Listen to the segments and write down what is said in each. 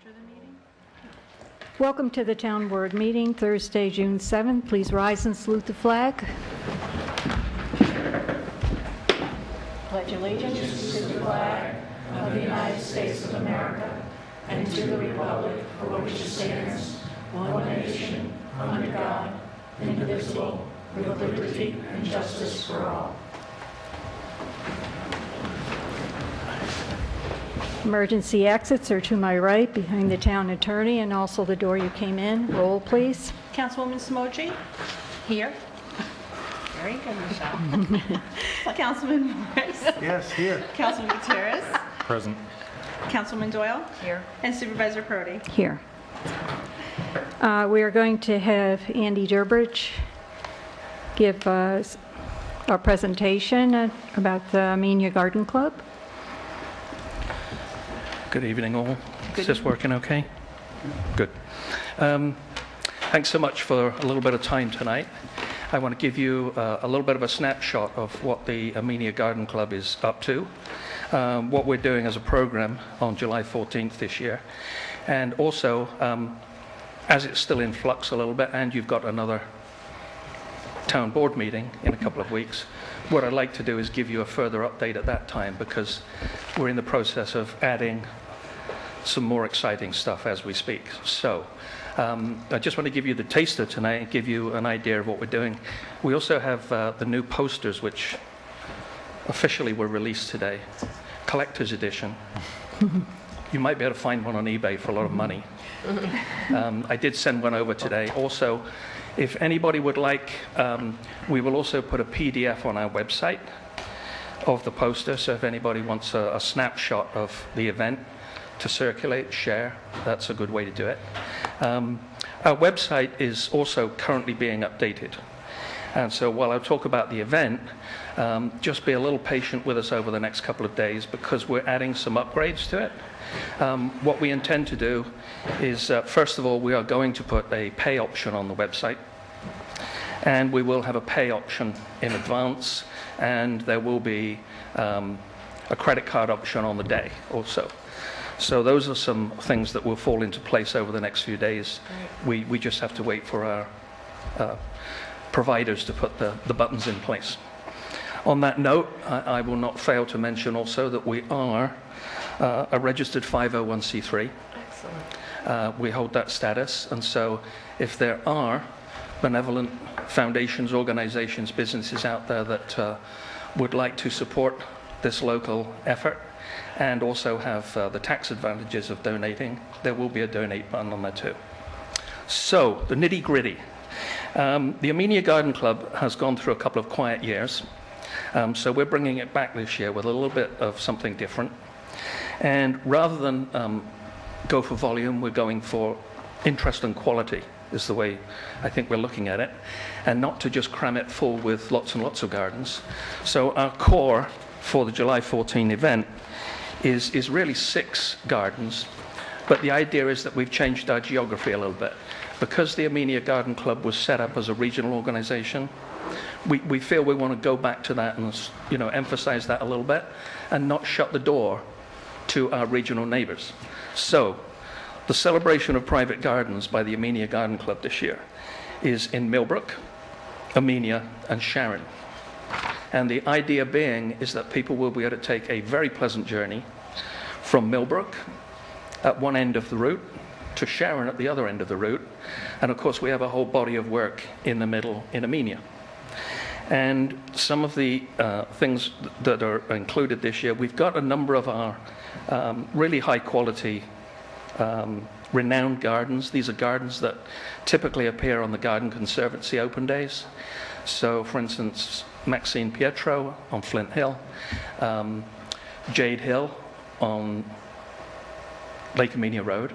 enter the meeting. Welcome to the Town Board meeting, Thursday, June 7th. Please rise and salute the flag. Pledge allegiance to the flag of the United States of America and to the republic for which it stands, one nation, under God, indivisible, with liberty and justice for all. Emergency exits are to my right, behind the town attorney, and also the door you came in. Roll, please. Councilwoman Smoji? Here. Very good, Michelle. Councilman Morris? Yes, here. Councilman Gutierrez? Present. Councilman Doyle? Here. And Supervisor Prodi? Here. We are going to have Andy Durbridge give us our presentation about the Amenia Garden Club. Good evening, all. Is this working okay? Good. Thanks so much for a little bit of time tonight. I want to give you a little bit of a snapshot of what the Amenia Garden Club is up to, what we're doing as a program on July 14th this year, and also, as it's still in flux a little bit, and you've got another town board meeting in a couple of weeks, what I'd like to do is give you a further update at that time, because we're in the process of adding some more exciting stuff as we speak. So I just want to give you the taster tonight and give you an idea of what we're doing. We also have the new posters, which officially were released today, collector's edition. You might be able to find one on eBay for a lot of money. I did send one over today. Also, if anybody would like, we will also put a PDF on our website of the poster, so if anybody wants a snapshot of the event to circulate, share, that's a good way to do it. Our website is also currently being updated. And so while I talk about the event, just be a little patient with us over the next couple of days, because we're adding some upgrades to it. What we intend to do is, first of all, we are going to put a pay option on the website, and we will have a pay option in advance, and there will be a credit card option on the day also. So those are some things that will fall into place over the next few days. We just have to wait for our providers to put the buttons in place. On that note, I will not fail to mention also that we are a registered 501c3. Excellent. We hold that status, and so if there are benevolent foundations, organizations, businesses out there that would like to support this local effort and also have the tax advantages of donating, there will be a donate button on there too. So, the nitty-gritty. The Amenia Garden Club has gone through a couple of quiet years, so we're bringing it back this year with a little bit of something different. And rather than go for volume, we're going for interest and quality, is the way I think we're looking at it, and not to just cram it full with lots and lots of gardens. So our core for the July 14 event is really 6 gardens, but the idea is that we've changed our geography a little bit. Because the Amenia Garden Club was set up as a regional organization, we feel we want to go back to that and emphasize that a little bit and not shut the door to our regional neighbors. So the celebration of private gardens by the Amenia Garden Club this year is in Millbrook, Amenia, and Sharon. And the idea being is that people will be able to take a very pleasant journey from Millbrook at one end of the route to Sharon at the other end of the route. And of course, we have a whole body of work in the middle in Amenia. And some of the things that are included this year, we've got a number of our really high quality renowned gardens. These are gardens that typically appear on the Garden Conservancy open days. So for instance, Maxine Pietro on Flint Hill, Jade Hill on Lake Amenia Road,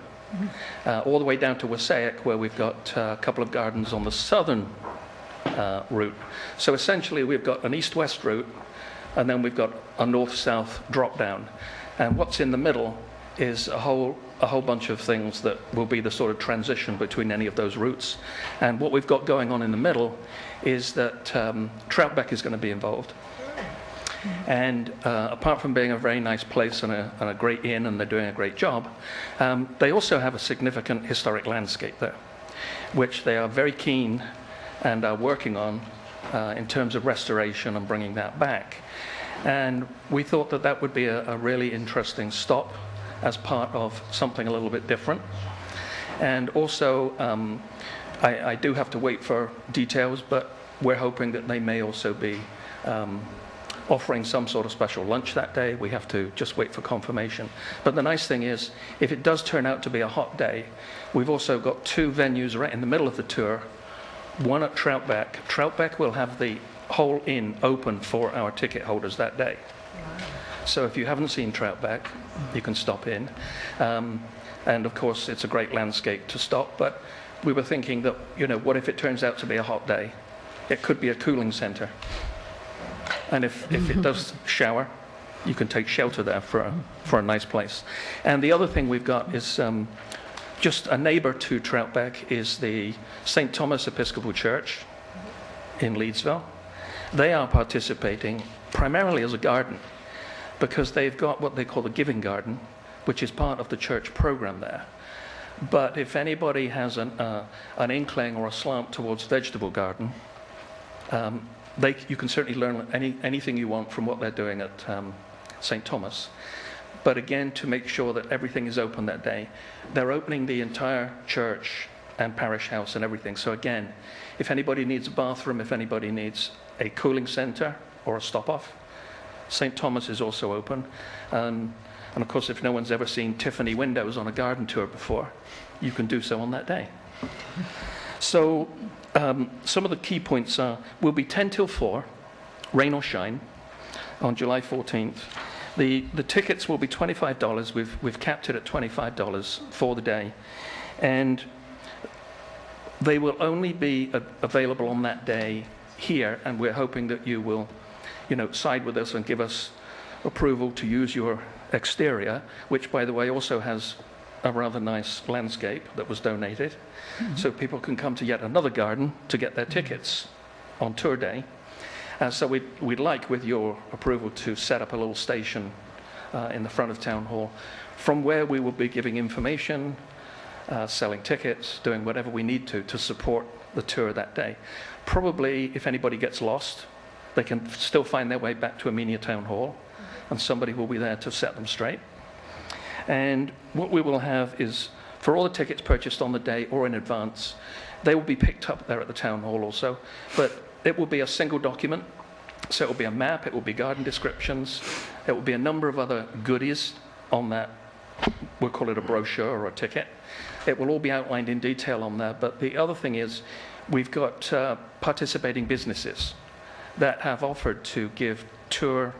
all the way down to Wassaic, where we've got a couple of gardens on the southern route. So essentially we've got an east-west route, and then we've got a north-south drop-down. And what's in the middle is a whole bunch of things that will be the sort of transition between any of those routes. And what we've got going on in the middle is that Troutbeck is going to be involved. And apart from being a very nice place and a great inn, and they're doing a great job, they also have a significant historic landscape there, which they are very keen and are working on in terms of restoration and bringing that back. And we thought that that would be a really interesting stop as part of something a little bit different. And also, I do have to wait for details, but we're hoping that they may also be offering some sort of special lunch that day. We have to just wait for confirmation. But the nice thing is, if it does turn out to be a hot day, we've also got 2 venues right in the middle of the tour, one at Troutbeck. Troutbeck will have the whole inn open for our ticket holders that day. So if you haven't seen Troutbeck, you can stop in. And of course, it's a great landscape to stop, but we were thinking that, you know, what if it turns out to be a hot day? It could be a cooling center. And if it does shower, you can take shelter there for a nice place. And the other thing we've got is just a neighbor to Troutbeck is the St. Thomas Episcopal Church in Leedsville. They are participating primarily as a garden because they've got what they call the Giving Garden, which is part of the church program there. But if anybody has an inkling or a slant towards vegetable garden, you can certainly learn anything you want from what they're doing at St. Thomas. But again, to make sure that everything is open that day, they're opening the entire church and parish house and everything. So again, if anybody needs a bathroom, if anybody needs a cooling center or a stop-off, St. Thomas is also open. And of course, if no one's ever seen Tiffany windows on a garden tour before, you can do so on that day. So some of the key points are, we'll be 10 till 4, rain or shine, on July 14th. The tickets will be $25. We've capped it at $25 for the day. And they will only be available on that day here, and we're hoping that you will, you know, side with us and give us approval to use your exterior, which, by the way, also has a rather nice landscape that was donated. So people can come to yet another garden to get their tickets on tour day. So we'd like, with your approval, to set up a little station in the front of Town Hall, from where we will be giving information, selling tickets, doing whatever we need to support the tour that day. Probably, if anybody gets lost, they can still find their way back to Amenia Town Hall, and somebody will be there to set them straight. And what we will have is, for all the tickets purchased on the day or in advance, they will be picked up there at the Town Hall also. But it will be a single document, so it will be a map, it will be garden descriptions, it will be a number of other goodies on that. We'll call it a brochure or a ticket. It will all be outlined in detail on there. But the other thing is, we've got participating businesses that have offered to give tour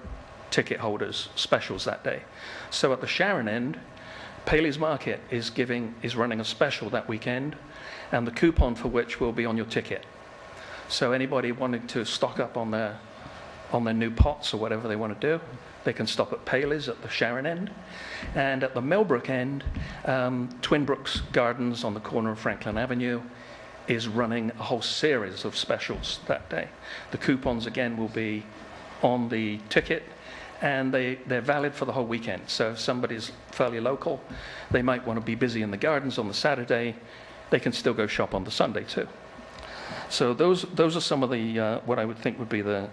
ticket holders specials that day. So at the Sharon end, Paley's Market is running a special that weekend, and the coupon for which will be on your ticket. So anybody wanting to stock up on their new pots or whatever they want to do, they can stop at Paley's at the Sharon end. And at the Millbrook end, Twin Brooks Gardens on the corner of Franklin Avenue is running a whole series of specials that day. The coupons, again, will be on the ticket, and they're valid for the whole weekend. So if somebody's fairly local, they might want to be busy in the gardens on the Saturday, they can still go shop on the Sunday too. So those are some of the what I would think would be the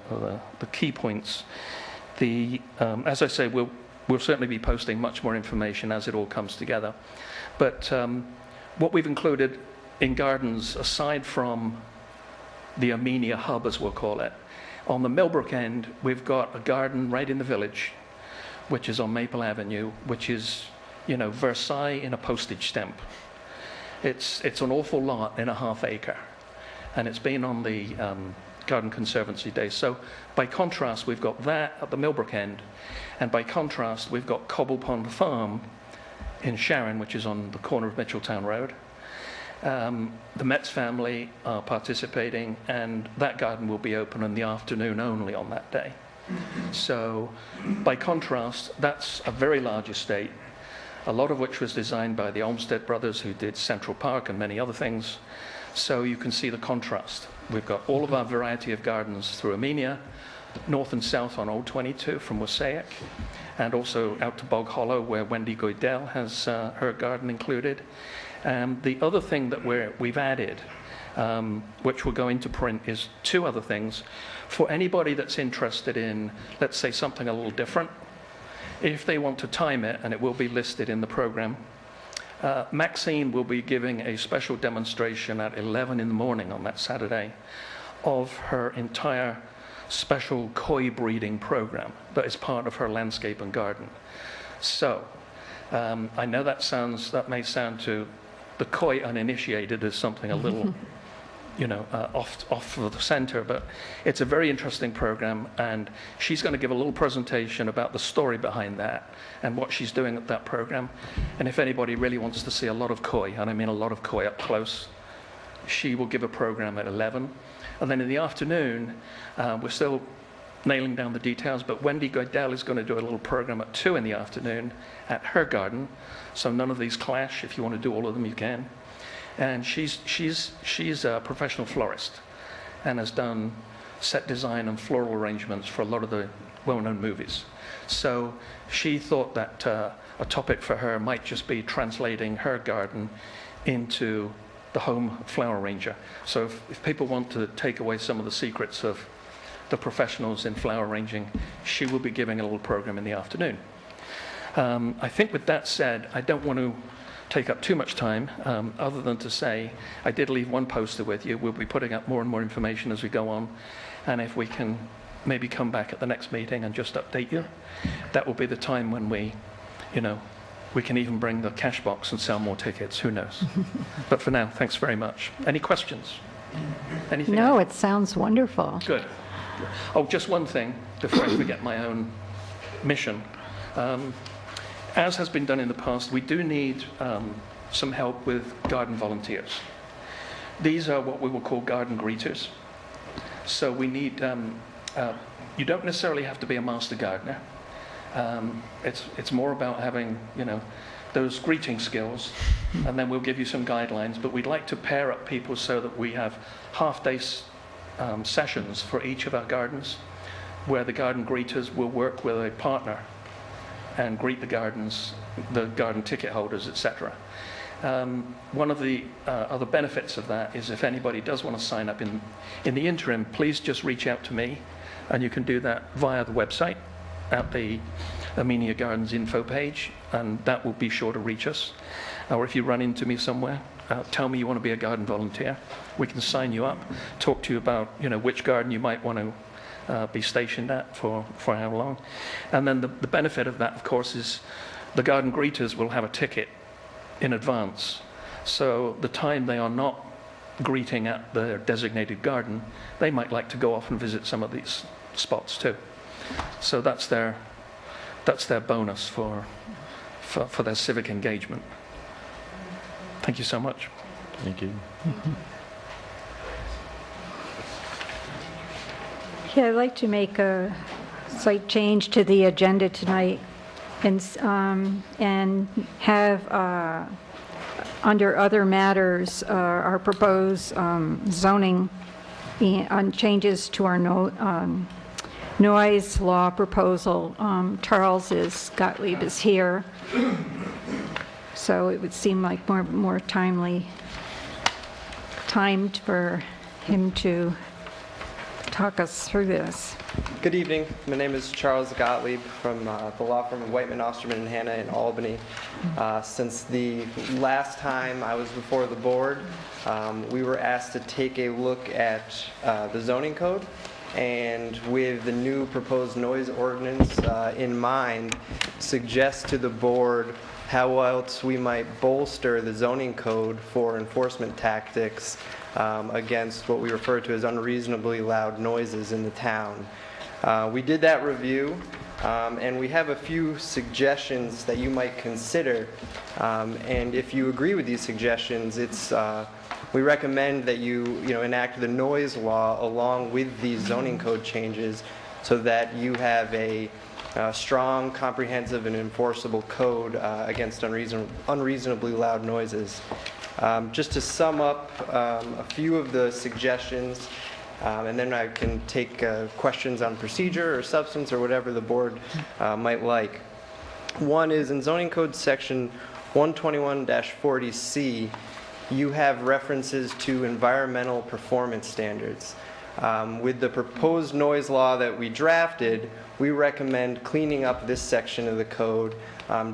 key points. As I say, we'll certainly be posting much more information as it all comes together. But what we've included in gardens, aside from the Amenia hub, as we'll call it, on the Millbrook end, we've got a garden right in the village, which is on Maple Avenue, which is, you know, Versailles in a postage stamp. It's an awful lot in a half acre, and it's been on the Garden Conservancy Day. So by contrast, we've got that at the Millbrook end, and by contrast, we've got Cobble Pond Farm in Sharon, which is on the corner of Mitchelltown Road. The Metz family are participating, and that garden will be open in the afternoon only on that day. So by contrast, that's a very large estate, a lot of which was designed by the Olmsted brothers, who did Central Park and many other things. So you can see the contrast. We've got all of our variety of gardens through Amenia, north and south on Old 22 from Wassaic, and also out to Bog Hollow where Wendy Goydell has her garden included. The other thing that we've added, which we're going to print, is two other things. For anybody that's interested in, let's say, something a little different, if they want to time it, and it will be listed in the program, Maxine will be giving a special demonstration at 11 in the morning on that Saturday of her entire special koi breeding program that is part of her landscape and garden. So I know that may sound to the koi uninitiated as something a little off of the center, but it's a very interesting program, and she's going to give a little presentation about the story behind that and what she's doing at that program. And if anybody really wants to see a lot of koi, and I mean a lot of koi up close, she will give a program at 11. And then in the afternoon, we're still nailing down the details, but Wendy Goydell is going to do a little program at 2 in the afternoon at her garden, so none of these clash. If you want to do all of them, you can. And she's a professional florist and has done set design and floral arrangements for a lot of the well-known movies. So she thought that a topic for her might just be translating her garden into the home flower arranger. So if people want to take away some of the secrets of the professionals in flower arranging, she will be giving a little program in the afternoon. I think with that said, I don't want to take up too much time, other than to say I did leave one poster with you. We'll be putting up more and more information as we go on, and if we can maybe come back at the next meeting and just update you, that will be the time when we can even bring the cash box and sell more tickets, who knows. But for now, thanks very much. Any questions? Anything No, else? it sounds wonderful. Good. Oh, just one thing before I forget my own mission. As has been done in the past, we do need some help with garden volunteers. These are what we will call garden greeters. So we need, you don't necessarily have to be a master gardener. It's more about having, those greeting skills, and then we'll give you some guidelines, but we'd like to pair up people so that we have half-day sessions for each of our gardens, where the garden greeters will work with a partner and greet the garden ticket holders, etc. One of the other benefits of that is if anybody does want to sign up in the interim, please just reach out to me, and you can do that via the website at the Amenia Gardens info page, and that will be sure to reach us. Or if you run into me somewhere, tell me you want to be a garden volunteer. We can sign you up, talk to you about which garden you might want to be stationed at for how long. And then the benefit of that, of course, is the garden greeters will have a ticket in advance. So the time they are not greeting at their designated garden, they might like to go off and visit some of these spots too. So that's their bonus for their civic engagement. Thank you so much. Thank you. Yeah, I'd like to make a slight change to the agenda tonight and have under other matters our proposed zoning on changes to our noise law proposal. Charles Gottlieb is here, so it would seem like more timed for him to talk us through this. Good evening. My name is Charles Gottlieb from the law firm of Whiteman, Osterman, and Hanna in Albany. Since the last time I was before the board, we were asked to take a look at the zoning code, and with the new proposed noise ordinance in mind, suggest to the board how else we might bolster the zoning code for enforcement tactics against what we refer to as unreasonably loud noises in the town. We did that review, and we have a few suggestions that you might consider. And if you agree with these suggestions, we recommend that you enact the noise law along with these zoning code changes so that you have a strong, comprehensive, and enforceable code against unreasonably loud noises. Just to sum up a few of the suggestions, And then I can take questions on procedure or substance or whatever the board might like. One is in zoning code section 121-40C, you have references to environmental performance standards. With the proposed noise law that we drafted, we recommend cleaning up this section of the code,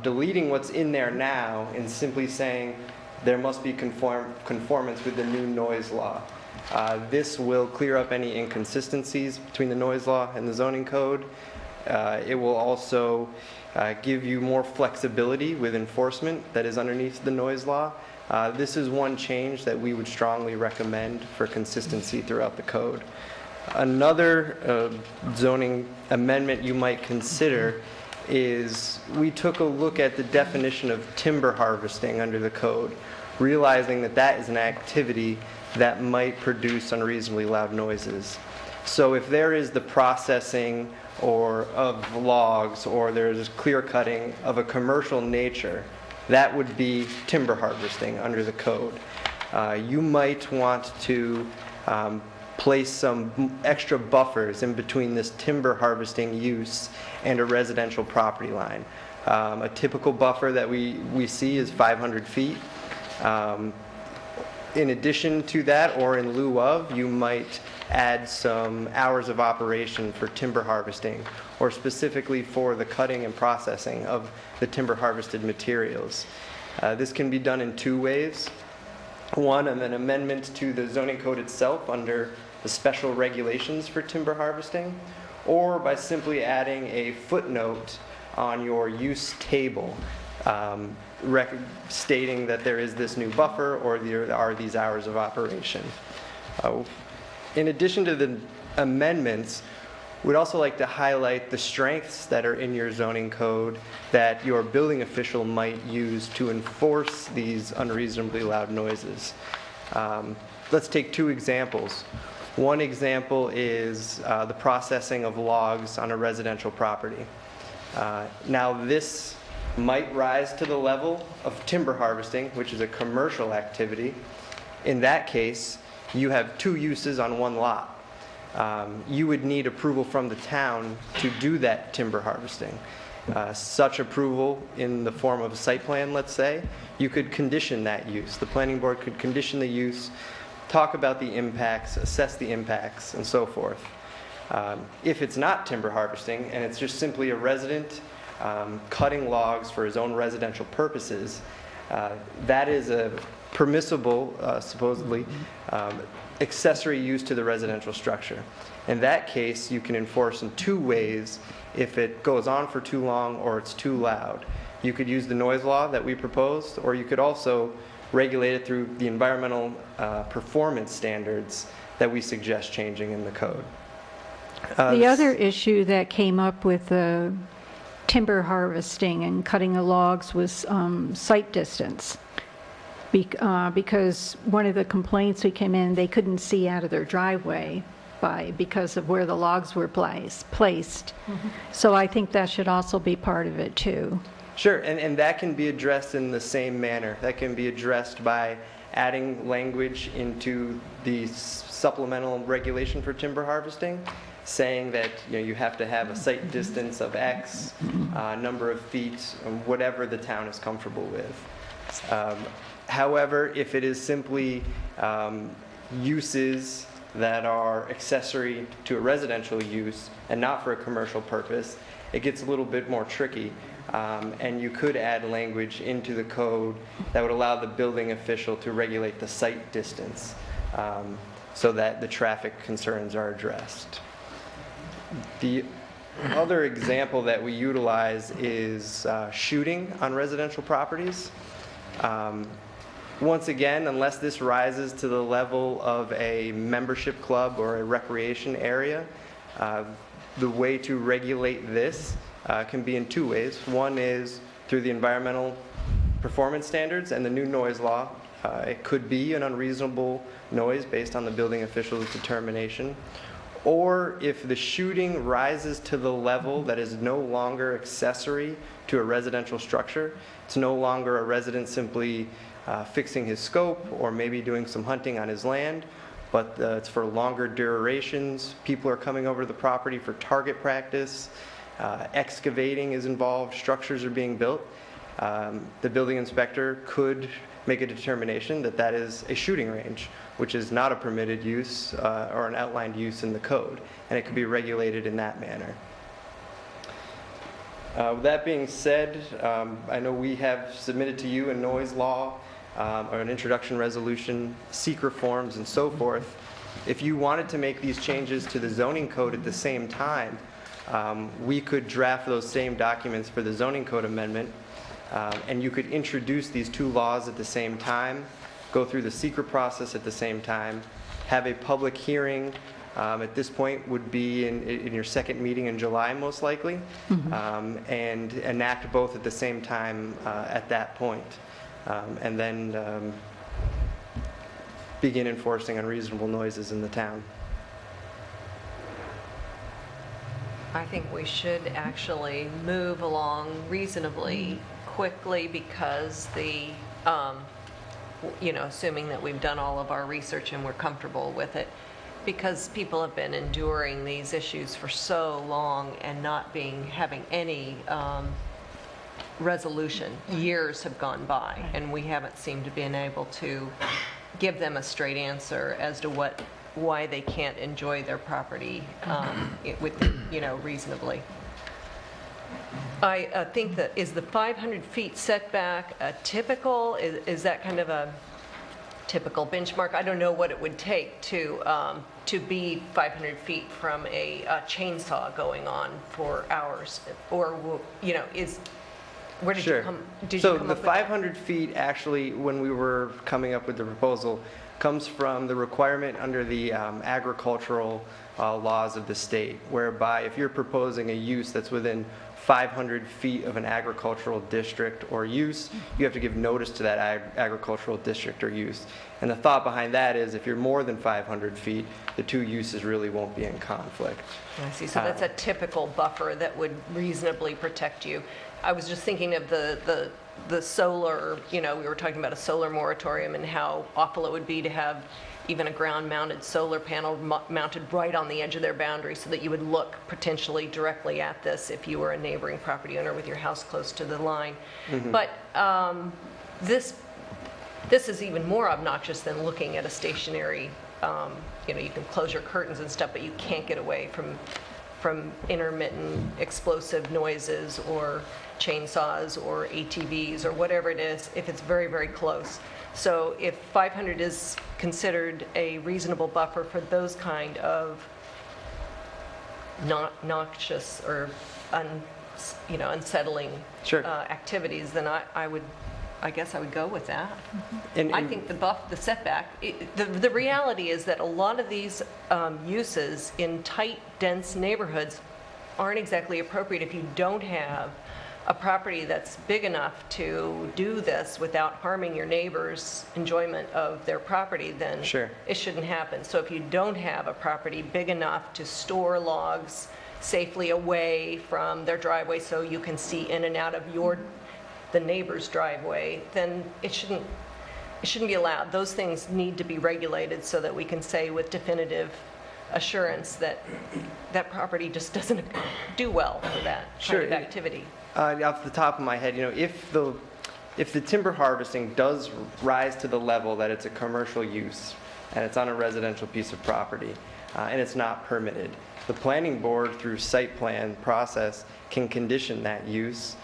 deleting what's in there now and simply saying there must be conformance with the new noise law. This will clear up any inconsistencies between the noise law and the zoning code. It will also give you more flexibility with enforcement that is underneath the noise law. This is one change that we would strongly recommend for consistency throughout the code. Another zoning amendment you might consider is we took a look at the definition of timber harvesting under the code, realizing that that is an activity that might produce unreasonably loud noises. So if there is the processing of logs, or there's clear cutting of a commercial nature, that would be timber harvesting under the code. You might want to place some extra buffers in between this timber harvesting use and a residential property line. A typical buffer that we see is 500 feet. In addition to that, or in lieu of, you might add some hours of operation for timber harvesting, or specifically for the cutting and processing of the timber harvested materials. This can be done in two ways. One, an amendment to the zoning code itself under the special regulations for timber harvesting, or by simply adding a footnote on your use table stating that there is this new buffer or there are these hours of operation. In addition to the amendments, we'd also like to highlight the strengths that are in your zoning code that your building official might use to enforce these unreasonably loud noises. Let's take two examples. One example is the processing of logs on a residential property. Now this might rise to the level of timber harvesting, which is a commercial activity. In that case, you have two uses on one lot. You would need approval from the town to do that timber harvesting. Such approval in the form of a site plan, let's say, you could condition that use. The planning board could condition the use, talk about the impacts, assess the impacts, and so forth. If it's not timber harvesting and it's just simply a resident cutting logs for his own residential purposes, that is a permissible, supposedly, accessory use to the residential structure. In that case, you can enforce in two ways if it goes on for too long or it's too loud. You could use the noise law that we proposed, or you could also regulate it through the environmental performance standards that we suggest changing in the code. The other issue that came up with the timber harvesting and cutting the logs was sight distance. Because one of the complaints we came in, they couldn't see out of their driveway because of where the logs were placed. Mm-hmm. So I think that should also be part of it too. Sure, and that can be addressed in the same manner. That can be addressed by adding language into the supplemental regulation for timber harvesting, saying that you have to have a sight distance of X, number of feet, whatever the town is comfortable with. However, if it is simply uses that are accessory to a residential use and not for a commercial purpose, it gets a little bit more tricky. And you could add language into the code that would allow the building official to regulate the sight distance so that the traffic concerns are addressed. The other example that we utilize is shooting on residential properties. Once again, unless this rises to the level of a membership club or a recreation area, the way to regulate this can be in two ways. One is through the environmental performance standards and the new noise law. It could be an unreasonable noise based on the building official's determination. Or if the shooting rises to the level that is no longer accessory to a residential structure, it's no longer a resident simply fixing his scope or maybe doing some hunting on his land, but it's for longer durations. People are coming over to the property for target practice. Excavating is involved. Structures are being built. The building inspector could make a determination that that is a shooting range, which is not a permitted use or an outlined use in the code, and it could be regulated in that manner. With that being said, I know we have submitted to you a noise law, or an introduction resolution, secret forms, and so forth. If you wanted to make these changes to the zoning code at the same time, we could draft those same documents for the zoning code amendment, and you could introduce these two laws at the same time, go through the secret process at the same time, have a public hearing. At this point would be in your second meeting in July, most likely, and enact both at the same time at that point, and then begin enforcing unreasonable noises in the town. I think we should actually move along reasonably quickly because assuming that we've done all of our research and we're comfortable with it, because people have been enduring these issues for so long and not having any resolution. Years have gone by, and we haven't seemed to be able to give them a straight answer as to why they can't enjoy their property reasonably. I think that is the 500 feet setback a typical, is that kind of a typical benchmark? I don't know what it would take to be 500 feet from a chainsaw going on for hours, or where did you come? So the 500 feet actually, when we were coming up with the proposal, comes from the requirement under the agricultural laws of the state, whereby if you're proposing a use that's within 500 feet of an agricultural district or use, you have to give notice to that agricultural district or use. And the thought behind that is if you're more than 500 feet, the two uses really won't be in conflict. I see. So that's a typical buffer that would reasonably protect you. I was just thinking of the solar, we were talking about a solar moratorium and how awful it would be to have even a ground-mounted solar panel mounted right on the edge of their boundary so that you would look potentially directly at this if you were a neighboring property owner with your house close to the line. But this is even more obnoxious than looking at a stationary, you can close your curtains and stuff, but you can't get away from intermittent explosive noises or chainsaws or ATVs or whatever it is if it's very, very close. So if 500 is considered a reasonable buffer for those kind of noxious or unsettling activities, then I guess I would go with that. I think the setback, the reality is that a lot of these uses in tight, dense neighborhoods aren't exactly appropriate if you don't have a property that's big enough to do this without harming your neighbor's enjoyment of their property, then it shouldn't happen. So if you don't have a property big enough to store logs safely away from their driveway so you can see in and out of the neighbor's driveway, then it shouldn't be allowed. Those things need to be regulated so that we can say with definitive assurance that that property just doesn't do well for that kind of activity. Off the top of my head, if the timber harvesting does rise to the level that it's a commercial use and it's on a residential piece of property and it's not permitted, the planning board through site plan process can condition that use.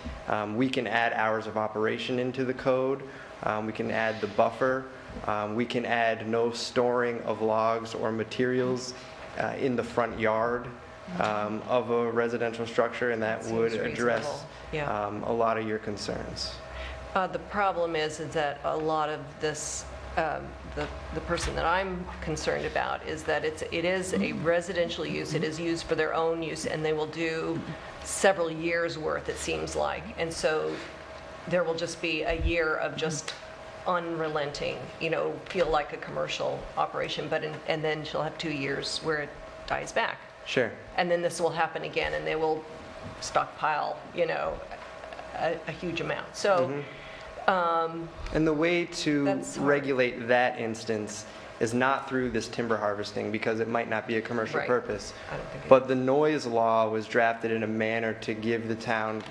We can add hours of operation into the code. We can add the buffer. We can add no storing of logs or materials in the front yard of a residential structure, and that would address a lot of your concerns. The problem is that a lot of this, the person that I'm concerned about is that it is a residential use. It is used for their own use, and they will do several years worth, it seems like. And so there will just be a year of just unrelenting, feel like a commercial operation, and then she'll have 2 years where it dies back. Sure. And then this will happen again, and they will stockpile, a huge amount. So, and the way to regulate that instance is not through this timber harvesting, because it might not be a commercial Right. purpose. I don't think it But the noise law was drafted in a manner to give the town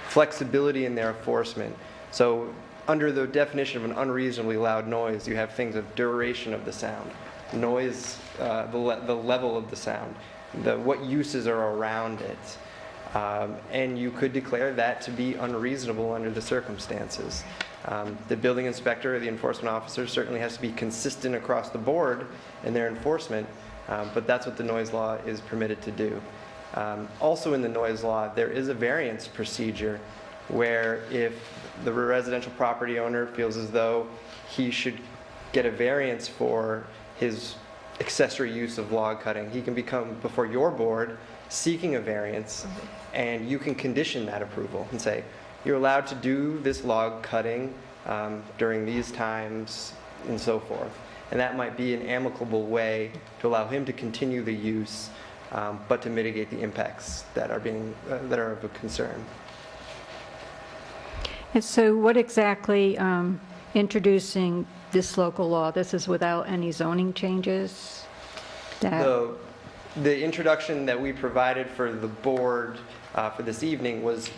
flexibility in their enforcement. So under the definition of an unreasonably loud noise, you have things of duration of the sound, noise, the level of the sound, what uses are around it. And you could declare that to be unreasonable under the circumstances. The building inspector or the enforcement officer certainly has to be consistent across the board in their enforcement, but that's what the noise law is permitted to do. Also in the noise law, there is a variance procedure where if the residential property owner feels as though he should get a variance for his accessory use of log cutting, he can become before your board seeking a variance, and you can condition that approval and say, you're allowed to do this log cutting during these times and so forth. And that might be an amicable way to allow him to continue the use, but to mitigate the impacts that are of a concern. And so what exactly, introducing this local law, this is without any zoning changes? The introduction that we provided for the board for this evening was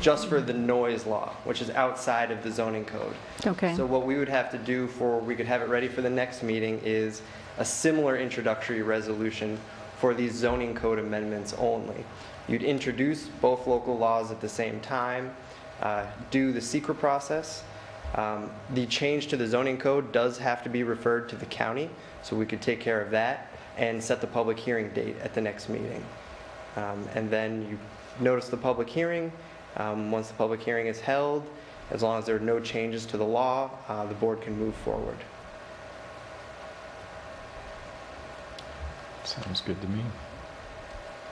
just for the noise law, which is outside of the zoning code. Okay. So what we would have to do we could have it ready for the next meeting is a similar introductory resolution for these zoning code amendments only. You'd introduce both local laws at the same time, do the secret process. The change to the zoning code does have to be referred to the county, so we could take care of that and set the public hearing date at the next meeting. And then you notice the public hearing. Once the public hearing is held, as long as there are no changes to the law, the board can move forward. Sounds good to me.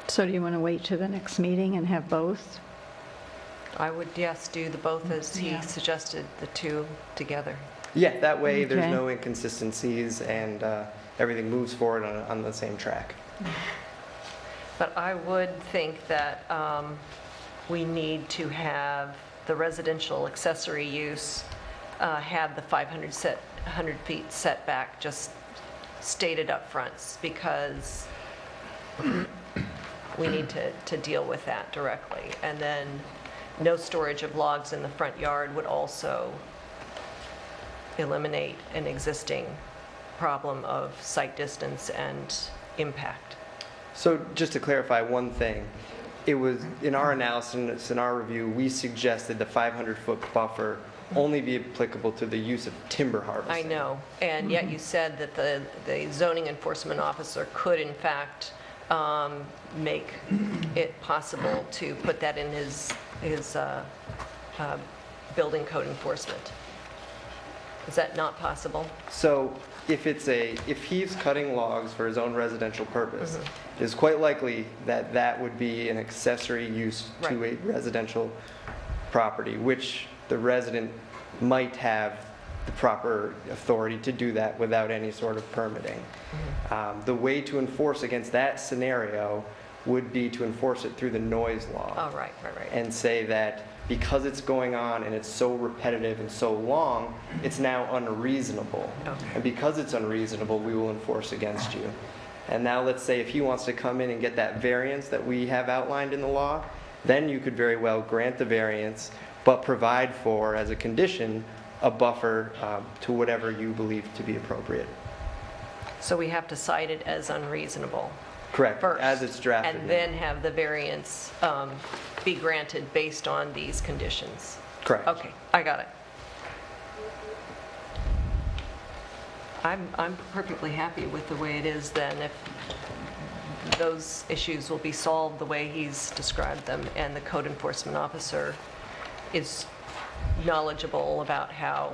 So do you want to wait to the next meeting and have both? I would, yes, do the both as he suggested, the two together. Yeah, that way there's Okay. no inconsistencies and everything moves forward on the same track. But I would think that we need to have the residential accessory use have the 100 feet setback just stated up front, because we need to deal with that directly. And then no storage of logs in the front yard would also eliminate an existing problem of sight distance and impact. So just to clarify one thing, it was in our analysis, in our review, we suggested the 500-foot buffer only be applicable to the use of timber harvesting. I know, and yet you said that the zoning enforcement officer could in fact make it possible to put that in his building code enforcement. Is that not possible? So if he's cutting logs for his own residential purpose, it's quite likely that that would be an accessory use to a residential property, which the resident might have the proper authority to do that without any sort of permitting. The way to enforce against that scenario would be to enforce it through the noise law. Oh, right. And say that because it's going on and it's so repetitive and so long, it's now unreasonable. Okay. And because it's unreasonable, we will enforce against you. And now let's say if he wants to come in and get that variance that we have outlined in the law, then you could very well grant the variance, but provide for, as a condition, a buffer to whatever you believe to be appropriate. So we have to cite it as unreasonable Correct, first. as it's drafted. And then have the variance be granted based on these conditions. Correct. Okay, I got it. I'm perfectly happy with the way it is then, if those issues will be solved the way he's described them, and the code enforcement officer is knowledgeable about how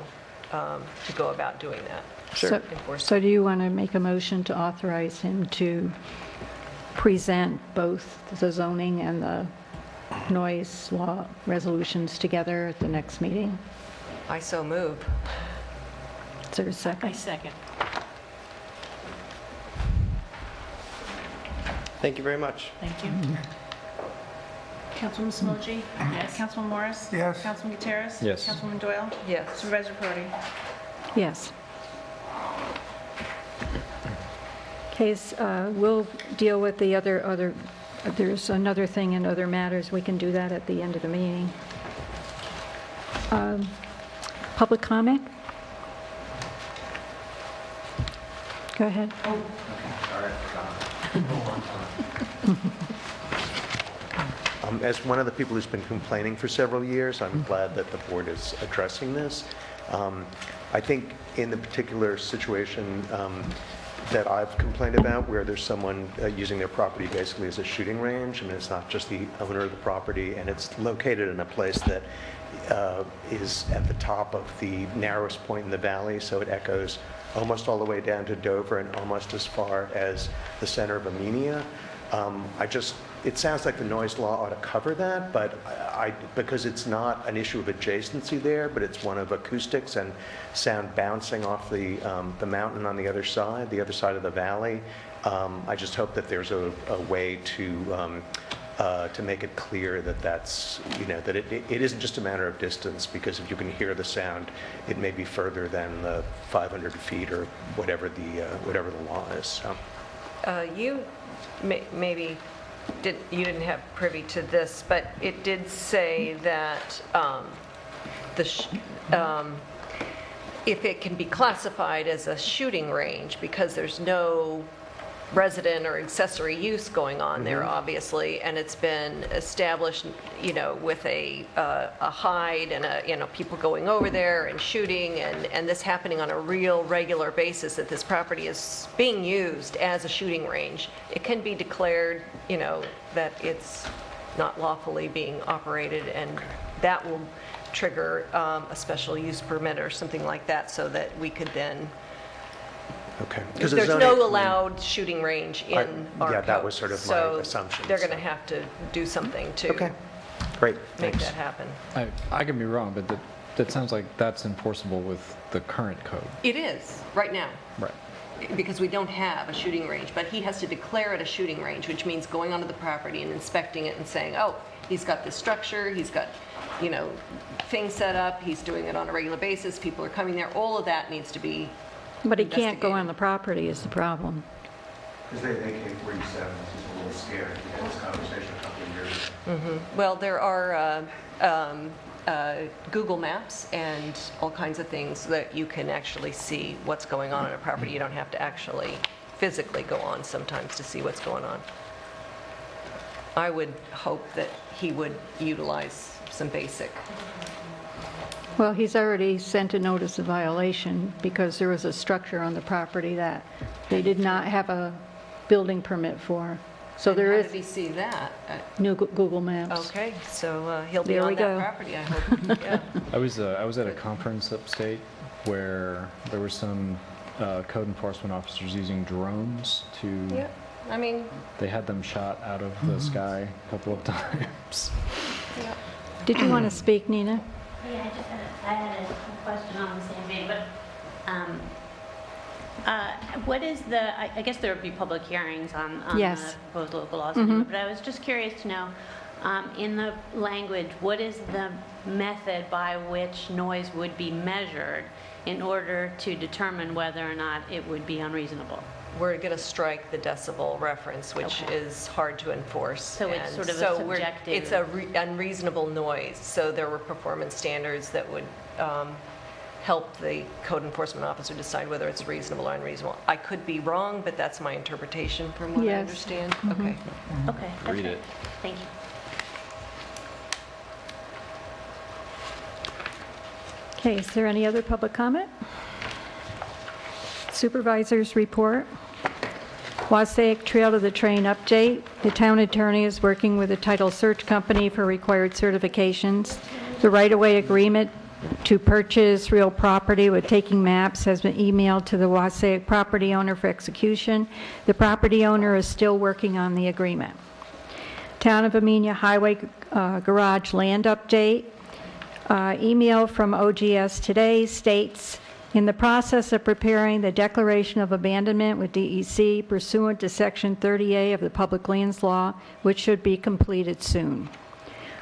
to go about doing that. Sure. So do you want to make a motion to authorize him to present both the zoning and the noise law resolutions together at the next meeting? I so move. Is there a second? I second. Thank you very much. Thank you. Councilman Smoji? Yes. Councilman Morris? Yes. Councilman Gutierrez? Yes. Councilwoman Doyle? Yes. Supervisor Prodi? Yes. case, we'll deal with the other, there's another thing in other matters. We can do that at the end of the meeting. Public comment? Go ahead. As one of the people who's been complaining for several years, I'm glad that the board is addressing this. I think in the particular situation that I've complained about, where there's someone using their property basically as a shooting range, I mean, it's not just the owner of the property, and it's located in a place that is at the top of the narrowest point in the valley, so it echoes almost all the way down to Dover and almost as far as the center of Amenia. It sounds like the noise law ought to cover that, but because it's not an issue of adjacency there, but it's one of acoustics and sound bouncing off the mountain on the other side of the valley. I just hope that there's a way to make it clear that that's, that it isn't just a matter of distance, because if you can hear the sound, it may be further than the 500 feet or whatever the law is. So. You maybe you didn't have privy to this, but it did say that if it can be classified as a shooting range, because there's no resident or accessory use going on there, obviously, and it's been established, with a hide and people going over there and shooting, and this happening on a real regular basis, that this property is being used as a shooting range. It can be declared, that it's not lawfully being operated, and that will trigger a special use permit or something like that, so that we could then. Okay. There's no allowed shooting range in our Yeah, that code, was sort of so my assumption. they're going to have to do something to Okay, great, make thanks. that happen. I could be wrong, but that sounds like that's enforceable with the current code. It is, right now, Right. because we don't have a shooting range, but he has to declare it a shooting range, which means going onto the property and inspecting it and saying, oh, he's got this structure, he's got, things set up, he's doing it on a regular basis, people are coming there, all of that needs to be. But he can't go on the property is the problem. Because they came 47, this is a little scary. We had this conversation a couple of years ago. Well, there are Google Maps and all kinds of things that you can actually see what's going on a property. You don't have to actually physically go on sometimes to see what's going on. I would hope that he would utilize some basic. Well, he's already sent a notice of violation because there was a structure on the property that they did not have a building permit for. So there How is did he see that? new Google Maps. Okay, so he'll be There we on that go. property, I hope. Yeah. I was at a conference upstate where there were some code enforcement officers using drones to. Yeah, I mean. They had them shot out of the sky a couple of times. Yeah. Did you want to speak, Nina? Yeah, I had a question on the same vein, but what is I guess there would be public hearings on Yes. the proposed local laws, anyway, but I was just curious to know, in the language, what is the method by which noise would be measured in order to determine whether or not it would be unreasonable? We're going to strike the decibel reference, which Okay. is hard to enforce. So it's and sort of a so subjective- It's a unreasonable noise, so there were performance standards that would help the code enforcement officer decide whether it's reasonable or unreasonable. I could be wrong, but that's my interpretation from what I Yes. understand. Okay. Okay. that's Read good. it. Thank you. Okay, is there any other public comment? Supervisor's report. Wassaic Trail to the Train update. The town attorney is working with a title search company for required certifications. The right-of-way agreement to purchase real property with taking maps has been emailed to the Wassaic property owner for execution. The property owner is still working on the agreement. Town of Amenia Highway Garage land update. Email from OGS today states, in the process of preparing the declaration of abandonment with DEC pursuant to Section 30A of the Public Lands Law, which should be completed soon.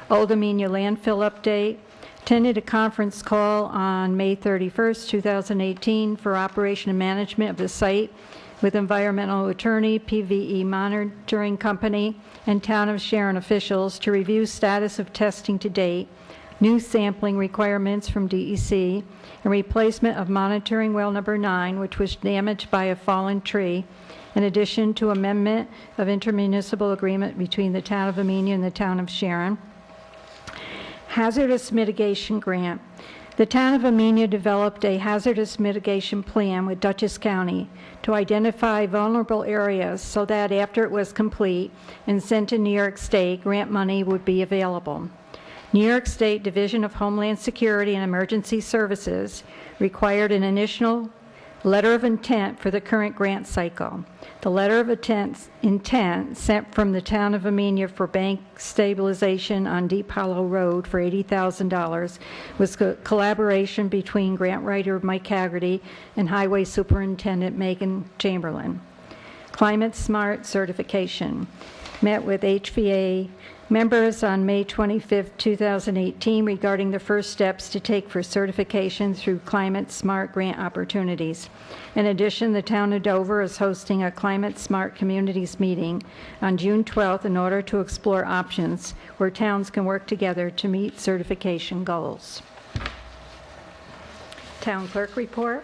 Old Amenia landfill update. Attended a conference call on May 31st, 2018 for operation and management of the site. with environmental attorney, PVE monitoring company, and Town of Sharon officials to review status of testing to date, new sampling requirements from DEC, and replacement of monitoring well number 9, which was damaged by a fallen tree, in addition to amendment of intermunicipal agreement between the Town of Amenia and the Town of Sharon. Hazardous mitigation grant. The Town of Amenia developed a hazardous mitigation plan with Dutchess County to identify vulnerable areas so that after it was complete and sent to New York State, grant money would be available. New York State Division of Homeland Security and Emergency Services required an initial letter of intent for the current grant cycle. The letter of intent sent from the Town of Amenia for bank stabilization on Deep Hollow Road for $80,000 was collaboration between grant writer Mike Haggerty and Highway Superintendent Megan Chamberlain. Climate Smart certification. Met with HVA members on May 25, 2018 regarding the first steps to take for certification through Climate Smart grant opportunities. In addition, the Town of Dover is hosting a Climate Smart Communities meeting on June 12th in order to explore options where towns can work together to meet certification goals. Town Clerk report.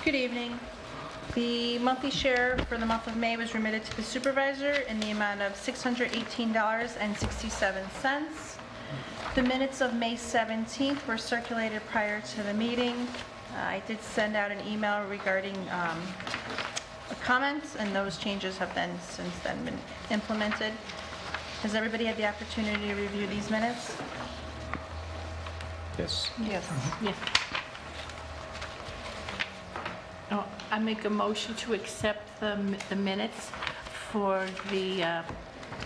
Good evening. The monthly share for the month of May was remitted to the supervisor in the amount of $618.67. The minutes of May 17th were circulated prior to the meeting. I did send out an email regarding the comments, and those changes have then since then been implemented. Has everybody had the opportunity to review these minutes? Yes. Yes. Yes. Oh, I make a motion to accept the minutes for the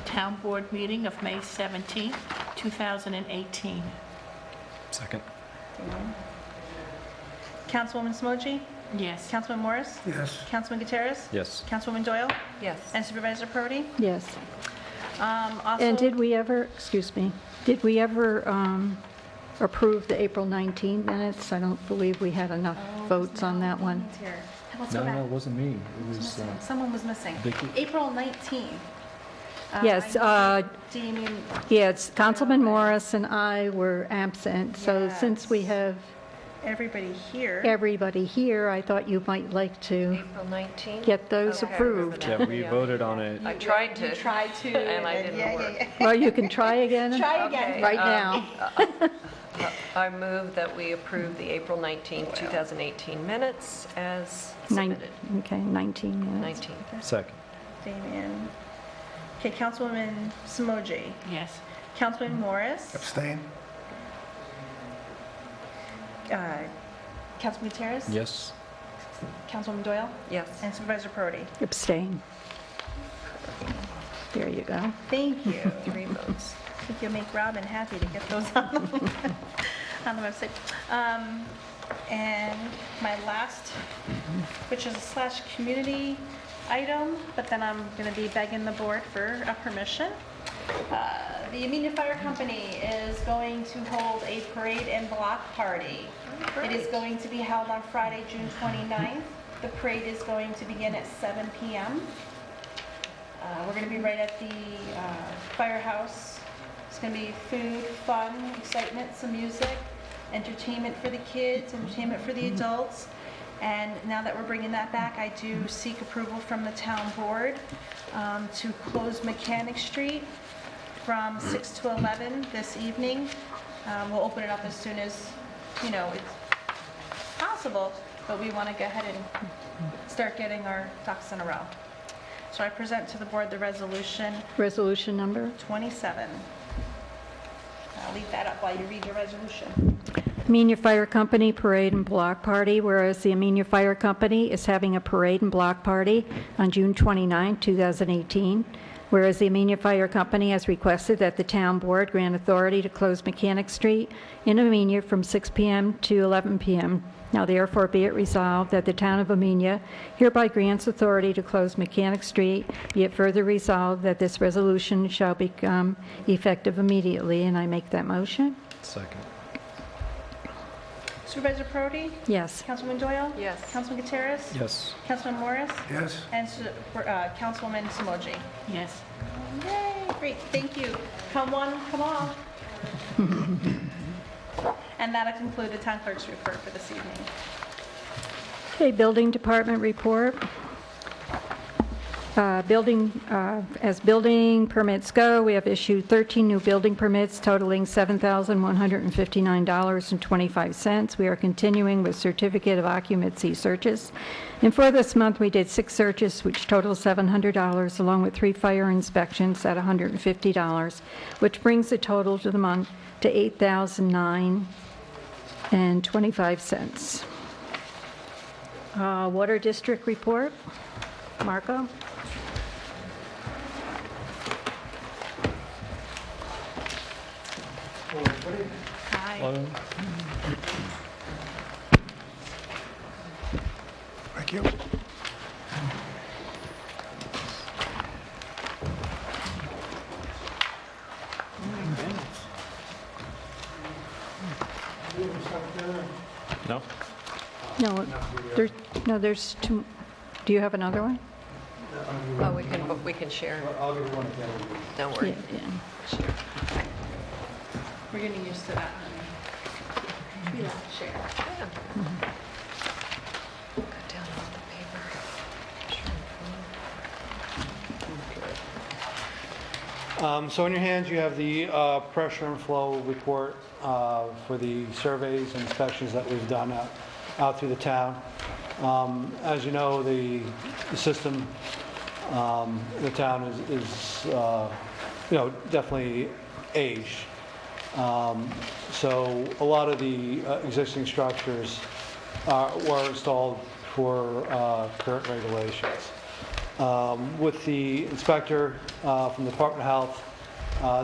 town board meeting of May 17th, 2018. Second. Councilwoman Smoji? Yes. Councilman Morris? Yes. Councilman Gutierrez? Yes. Councilwoman Doyle? Yes. And Supervisor Prody? Yes. Also, And did we ever, excuse me, did we ever approve the April 19 minutes? I don't believe we had enough votes on that one. It's here. Let's No, go back. no, it wasn't me. It was, Missing. Someone was missing. Vicky. April 19. Yes, Damien, yes, Councilman Morris and I were absent, so since we have everybody here. everybody here, I thought you might like to April 19th? get those Okay. approved. yeah, we voted on it. I tried to. You tried to. And I didn't work. Well, you can try again. Try again. Okay, Right now. I move that we approve the April 19th, 2018 minutes as submitted. Okay, 19 minutes. 19. Second. Damien. Okay, Councilwoman Smoji. Yes. Councilman Morris. Abstain? Councilman Gutierrez. Yes. Councilwoman Doyle. Yes. And Supervisor Prody. Abstain. There you go. Thank you. 3 votes. I think you'll make Robin happy to get those on on the website. And my last, which is a / community item, but then I'm going to be begging the board for a permission. The Amenia Fire Company is going to hold a parade and block party. It is going to be held on Friday, June 29th. The parade is going to begin at 7 p.m. We're going to be right at the firehouse. It's going to be food, fun, excitement, some music, entertainment for the kids, entertainment for the adults. And now that we're bringing that back, I do seek approval from the town board to close Mechanic Street from 6 to 11 this evening. We'll open it up as soon as, it's possible, but we want to go ahead and start getting our ducks in a row. So I present to the board the resolution Resolution number? 27. I'll leave that up while you read your resolution. Amenia Fire Company Parade and Block Party, whereas the Amenia Fire Company is having a parade and block party on June 29, 2018, whereas the Amenia Fire Company has requested that the town board grant authority to close Mechanic Street in Amenia from 6 p.m. to 11 p.m. Now therefore be it resolved that the town of Amenia hereby grants authority to close Mechanic Street. Be it further resolved that this resolution shall become effective immediately, and I make that motion. Second. Supervisor Prodi? Yes. Councilwoman Doyle? Yes. Councilman Gutierrez? Yes. Councilman Morris? Yes. And Councilwoman Simoji? Yes. Yay, great, thank you. Come on, come on. And that'll conclude the town clerk's report for this evening. Okay, Building Department report. As building permits go, we have issued 13 new building permits totaling $7,159.25. We are continuing with certificate of occupancy searches. And for this month, we did 6 searches, which total $700, along with 3 fire inspections at $150, which brings the total to the month to $8,009.25. Water District report. Marco? Hi. Thank you. No? No, there's 2. Do you have another one? Oh, we can share. I'll give one again. Don't worry. Yeah. We're getting used to that. Yeah, share. Yeah. Cut down on the paper. Sure. So in your hands, you have the pressure and flow report for the surveys and inspections that we've done out through the town. As you know, the system, the town is definitely aged. So a lot of the existing structures were installed for current regulations. With the inspector from the Department of Health,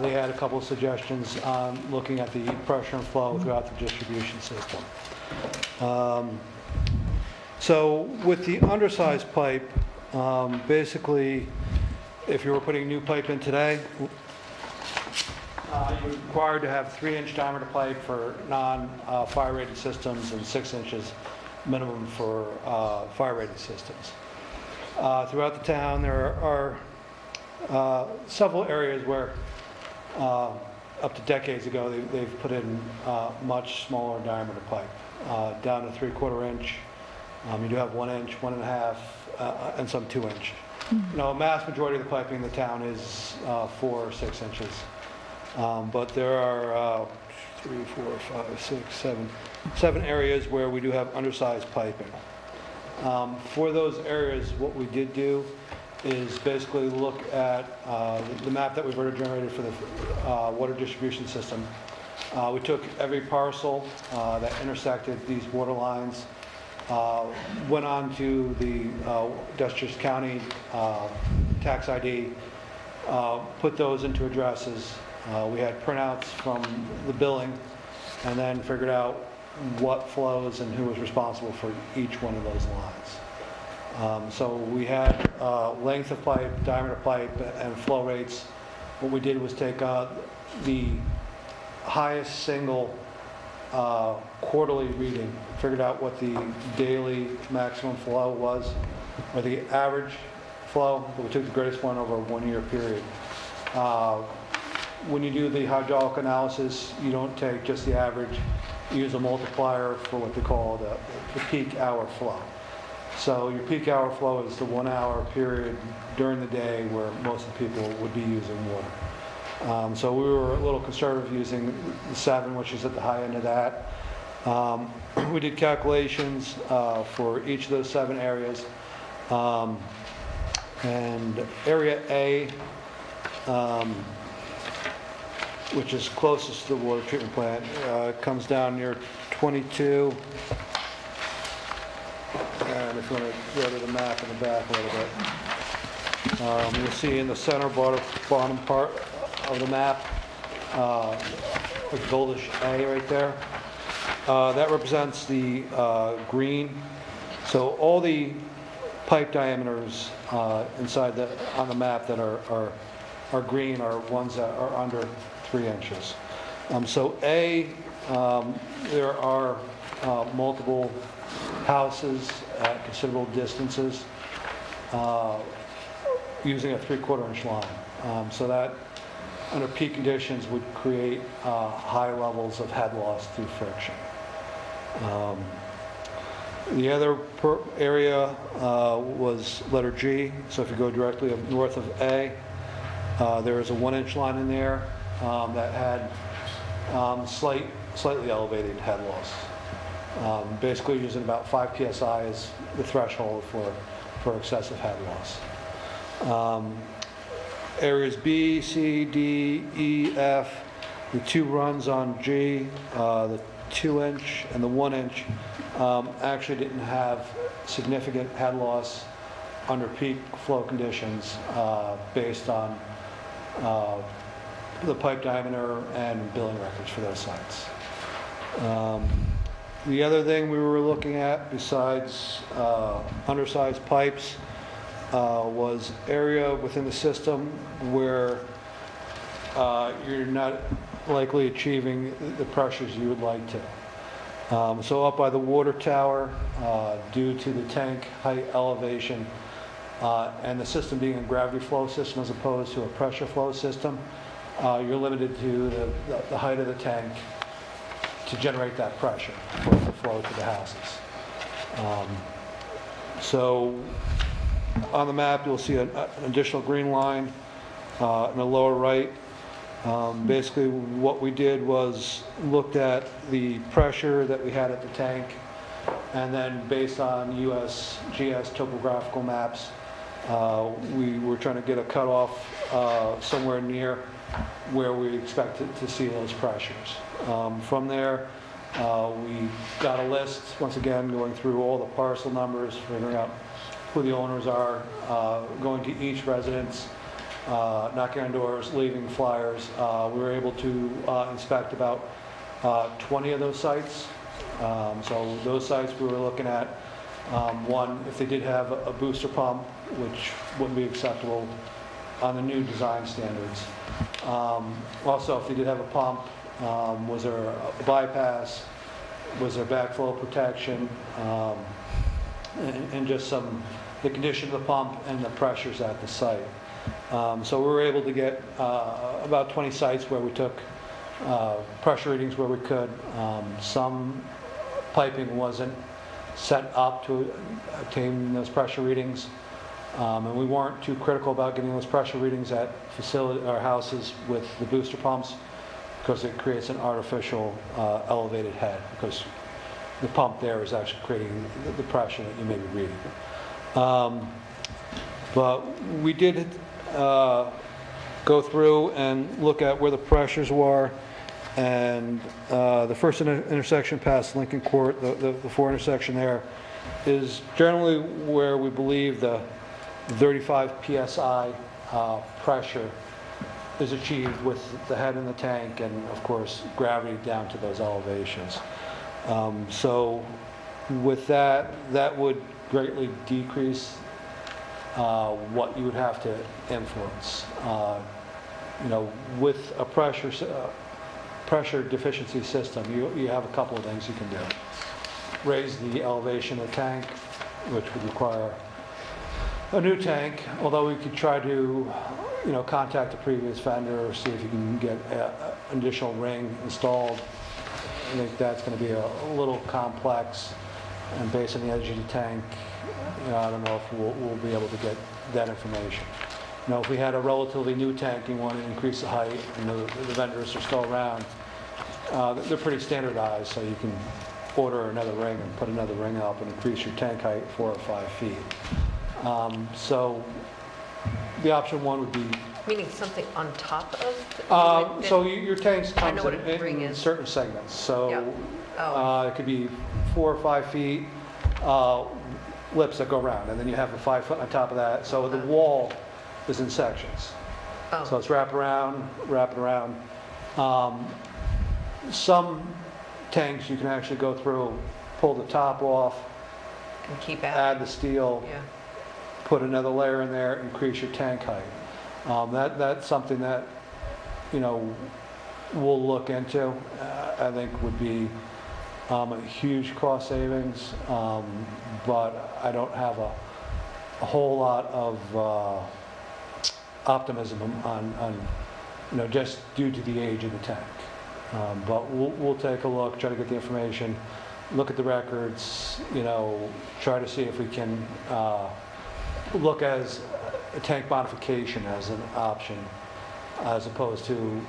they had a couple of suggestions on looking at the pressure and flow throughout the distribution system. So with the undersized pipe, basically, if you were putting new pipe in today, you're required to have 3-inch diameter pipe for non-fire rated systems and 6 inches minimum for fire rated systems. Throughout the town, there are several areas where up to decades ago they've put in much smaller diameter pipe, down to 3/4 inch. You do have 1 inch, 1.5, and some 2 inch. A mass majority of the piping in the town is 4 or 6 inches. But there are 3, 4, 5, 6, 7 areas where we do have undersized piping. For those areas, what we did do is basically look at the map that we've already generated for the water distribution system. We took every parcel that intersected these water lines, went on to the Dutchess County tax ID, put those into addresses. We had printouts from the billing, and then figured out what flows and who was responsible for each one of those lines. So we had length of pipe, diameter pipe, and flow rates. What we did was take the highest single quarterly reading, figured out what the daily maximum flow was, or the average flow, but we took the greatest one over a 1-year period. When you do the hydraulic analysis, you don't take just the average, you use a multiplier for what they call the peak hour flow. So your peak hour flow is the 1-hour period during the day where most of the people would be using water. So we were a little conservative using the 7, which is at the high end of that. We did calculations for each of those 7 areas. And area A, which is closest to the water treatment plant, comes down near 22. And if you want to go to the map in the back a little bit, you'll see in the center bottom part of the map, a goldish A right there. That represents the green. So all the pipe diameters inside on the map that are green are ones that are under 3 inches. So A, there are multiple houses at considerable distances using a 3/4 inch line. So that, under peak conditions, would create high levels of head loss through friction. The other area was letter G. So if you go directly up north of A, there is a 1-inch line in there that had slightly elevated head loss. Basically using about 5 psi as the threshold for excessive head loss. Areas B, C, D, E, F, the 2 runs on G, the 2-inch and the 1-inch actually didn't have significant head loss under peak flow conditions based on the pipe diameter and billing records for those sites. The other thing we were looking at besides undersized pipes was area within the system where you're not likely achieving the pressures you would like to. So up by the water tower, due to the tank height elevation and the system being a gravity flow system as opposed to a pressure flow system, you're limited to the height of the tank to generate that pressure for it to flow to the houses. So on the map, you'll see an additional green line in the lower right. Basically, what we did was looked at the pressure that we had at the tank, and then based on USGS topographical maps, we were trying to get a cutoff somewhere near where we expected to see those pressures. From there, we got a list, once again, going through all the parcel numbers, figuring out who the owners are, going to each residence, knocking on doors, leaving flyers. We were able to inspect about 20 of those sites. So those sites we were looking at, one, if they did have a booster pump, which wouldn't be acceptable on the new design standards. Also, if they did have a pump, was there a bypass, was there backflow protection, and just the condition of the pump and the pressures at the site. So we were able to get about 20 sites where we took pressure readings where we could. Some piping wasn't set up to obtain those pressure readings, and we weren't too critical about getting those pressure readings at houses with the booster pumps because it creates an artificial elevated head because the pump there is actually creating the pressure that you may be reading. But we did go through and look at where the pressures were, and the first intersection past Lincoln Court, the 4 intersection there, is generally where we believe the 35 psi pressure is achieved with the head in the tank and, of course, gravity down to those elevations. So with that would greatly decrease what you would have to influence. With a pressure deficiency system, you have a couple of things you can do. Raise the elevation of the tank, which would require a new tank, although we could try to contact the previous vendor or see if you can get an additional ring installed. I think that's going to be a little complex, and based on the edge of the tank, I don't know if we'll be able to get that information. If we had a relatively new tank and want to increase the height, and the vendors are still around, they're pretty standardized, so you can order another ring and put another ring up and increase your tank height 4 or 5 feet. So the option one would be... Meaning something on top of? So your tanks I comes know what a ring in is. certain segments. So Yeah. it could be 4 or 5 feet, lips that go around, and then you have a 5 foot on top of that. So the wall is in sections. Oh. So it's wrapping around. Some tanks you can actually go through, pull the top off, And keep add the steel, Yeah. put another layer in there, increase your tank height. That's something that, we'll look into. I think would be a huge cost savings, but I don't have a whole lot of optimism on just due to the age of the tank. But we'll take a look, try to get the information, look at the records, try to see if we can look as a tank modification as an option as opposed to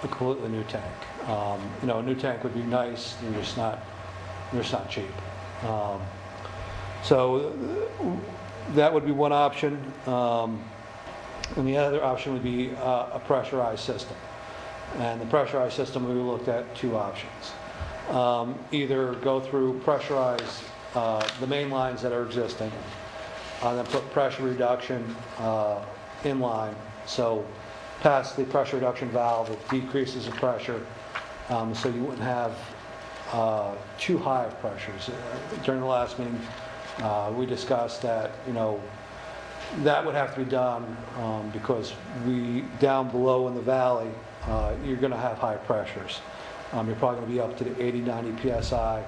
a completely new tank. A new tank would be nice, they're just not cheap. So that would be one option. And the other option would be a pressurized system. And the pressurized system, we looked at two options. Either go through pressurize the main lines that are existing, and then put pressure reduction in line. So past the pressure reduction valve, it decreases the pressure, so you wouldn't have too high of pressures. During the last meeting, we discussed that, that would have to be done because down below in the valley, you're going to have high pressures. You're probably going to be up to the 80, 90 psi.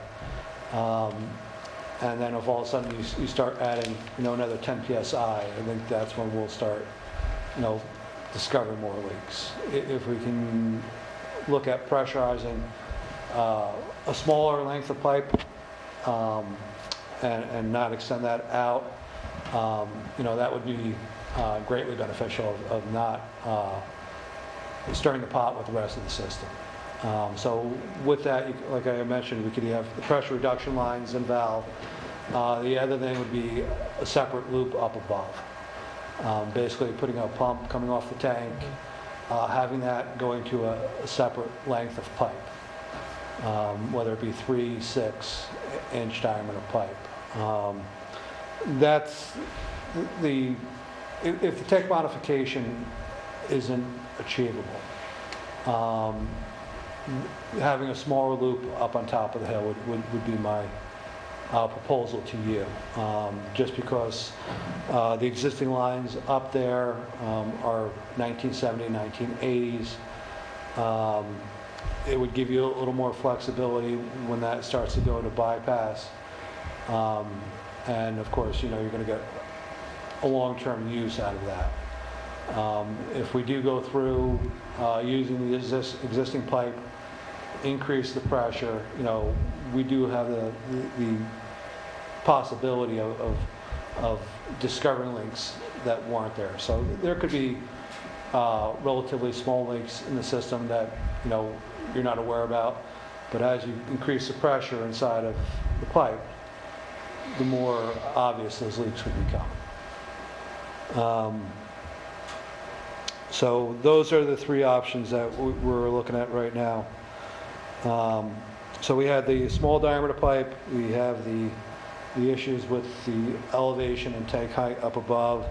And then if all of a sudden you start adding, another 10 psi, I think that's when we'll start, discovering more leaks. If we can look at pressurizing a smaller length of pipe and not extend that out, that would be greatly beneficial of not stirring the pot with the rest of the system. So with that, like I mentioned, we could have the pressure reduction lines and valve. The other thing would be a separate loop up above. Basically putting a pump coming off the tank, having that going to a separate length of pipe, whether it be 3, 6 inch diameter pipe. That's if the tank modification isn't achievable, having a smaller loop up on top of the hill would be my proposal to you, just because the existing lines up there are 1970, 1980s. It would give you a little more flexibility when that starts to go to bypass. And of course, you're going to get a long-term use out of that. If we do go through using the existing pipe, increase the pressure, we do have the possibility of discovering leaks that weren't there. So there could be relatively small leaks in the system that you're not aware about, but as you increase the pressure inside of the pipe, the more obvious those leaks would become. So those are the three options that we're looking at right now. So we had the small diameter pipe, we have the issues with the elevation and tank height up above,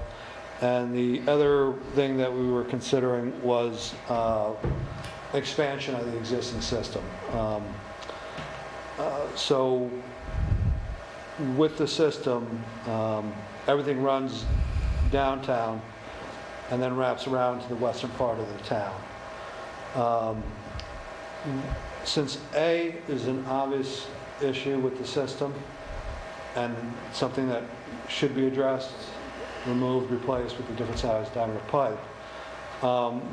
and the other thing that we were considering was expansion of the existing system. So with the system, everything runs downtown and then wraps around to the western part of the town. Since A is an obvious issue with the system and something that should be addressed, removed, replaced with a different size diameter pipe,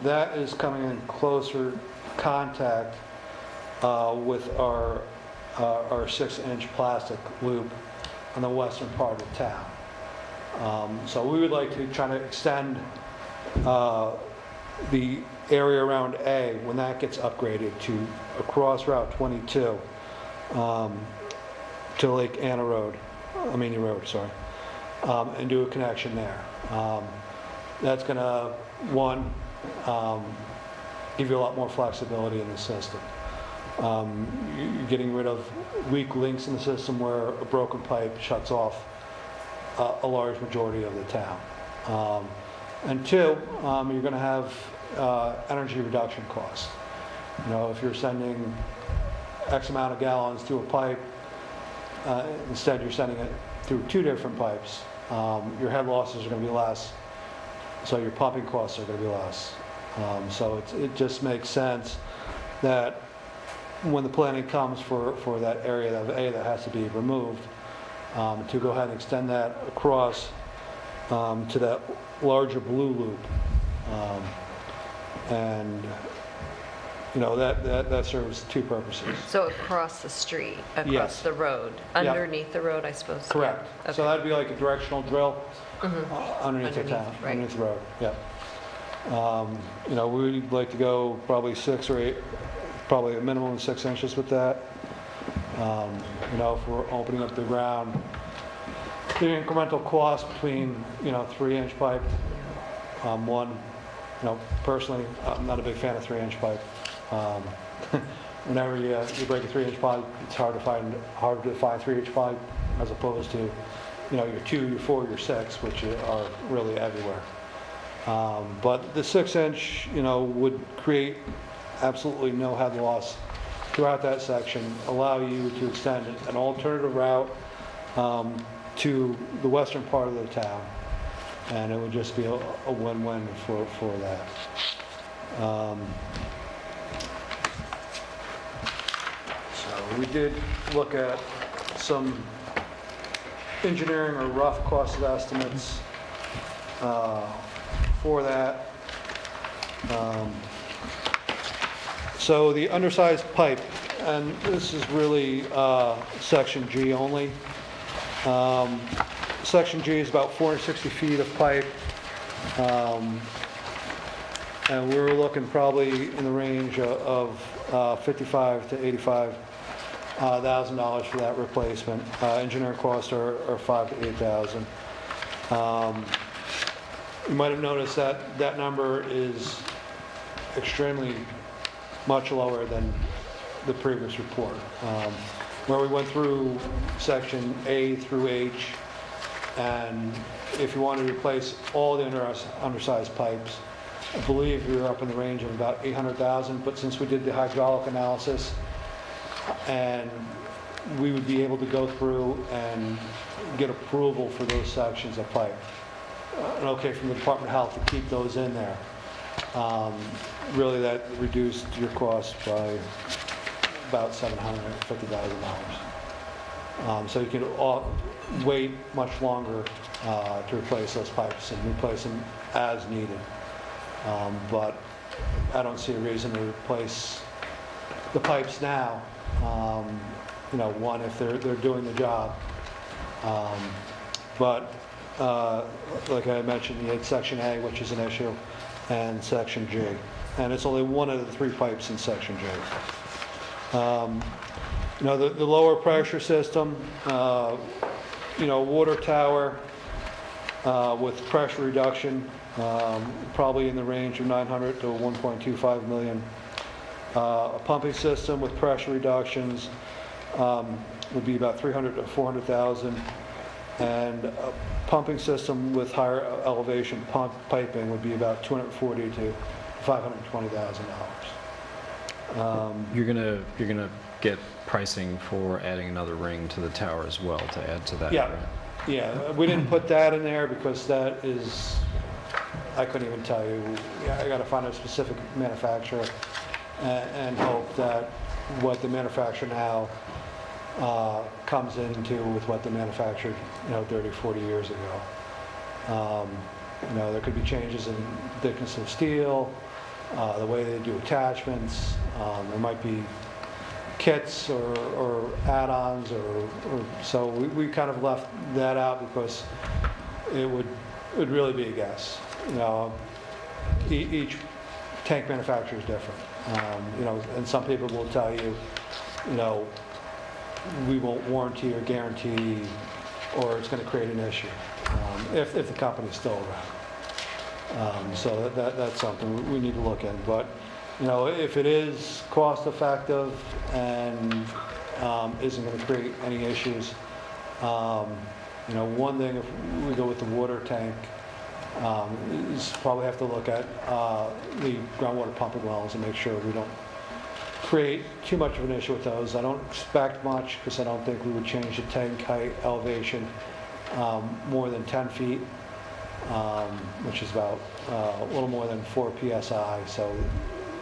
that is coming in closer contact with our 6-inch plastic loop on the western part of town. So we would like to try to extend the area around A, when that gets upgraded to across Route 22 to Lake Amenia Road, sorry, and do a connection there. That's going to, one, give you a lot more flexibility in the system. You're getting rid of weak links in the system where a broken pipe shuts off a large majority of the town. And two, you're going to have energy reduction costs. If you're sending X amount of gallons through a pipe, instead you're sending it through 2 different pipes, your head losses are going to be less, so your pumping costs are going to be less. So it just makes sense that when the planning comes for that area of A that has to be removed, to go ahead and extend that across to that larger blue loop. And, that serves two purposes. So across the street, across Yes. the road, Yeah. underneath the road, I suppose? Correct. Okay. So that'd be like a directional drill underneath the town, right. underneath the road, yeah. We'd like to go probably 6 or 8, probably a minimum of 6 inches with that. If we're opening up the ground, the incremental cost between, 3-inch pipe, one, personally, I'm not a big fan of 3-inch pipe. Whenever you break a 3-inch pipe, it's harder to find 3-inch pipe as opposed to, your 2, your 4, your 6, which are really everywhere. But the 6-inch, would create absolutely no head loss throughout that section, allow you to extend an alternative route to the western part of the town, and it would just be a win-win for that. So we did look at some engineering or rough cost estimates for that. So the undersized pipe, and this is really section G only. Section G is about 460 feet of pipe, and we were looking probably in the range of $55,000 to $85,000 for that replacement. Engineering costs are $5,000 to $8,000. You might have noticed that number is extremely much lower than the previous report, where we went through section A through H, and if you want to replace all the undersized pipes, I believe we were up in the range of about $800,000, but since we did the hydraulic analysis, and we would be able to go through and get approval for those sections of pipe, and okay from the Department of Health to keep those in there. Really, that reduced your cost by about $750,000. So you can wait much longer to replace those pipes and replace them as needed. But I don't see a reason to replace the pipes now. One, if they're doing the job. But like I mentioned, you had section A, which is an issue, and section G. And it's only one of the 3 pipes in section G. The lower pressure system, water tower with pressure reduction, probably in the range of 900 to 1.25 million. A pumping system with pressure reductions would be about 300 to 400,000, and a pumping system with higher elevation piping would be about 240 to 520,000 dollars. You're gonna get pricing for adding another ring to the tower as well to add to that. Yeah, right? yeah. We didn't put that in there because that is, I couldn't even tell you. I got to find a specific manufacturer and hope that what the manufacturer now comes into with what they manufactured, 30, 40 years ago. There could be changes in thickness of steel, the way they do attachments. There might be kits or add-ons, or so we kind of left that out because it would really be a guess. Each tank manufacturer is different. And some people will tell you, we won't warranty or guarantee, or it's going to create an issue if the company's still around. So that's something we need to look at. But if it is cost effective and isn't going to create any issues, one thing, if we go with the water tank, is probably have to look at the groundwater pumping wells and make sure we don't create too much of an issue with those. I don't expect much because I don't think we would change the tank height elevation more than 10 feet, which is about a little more than 4 psi, so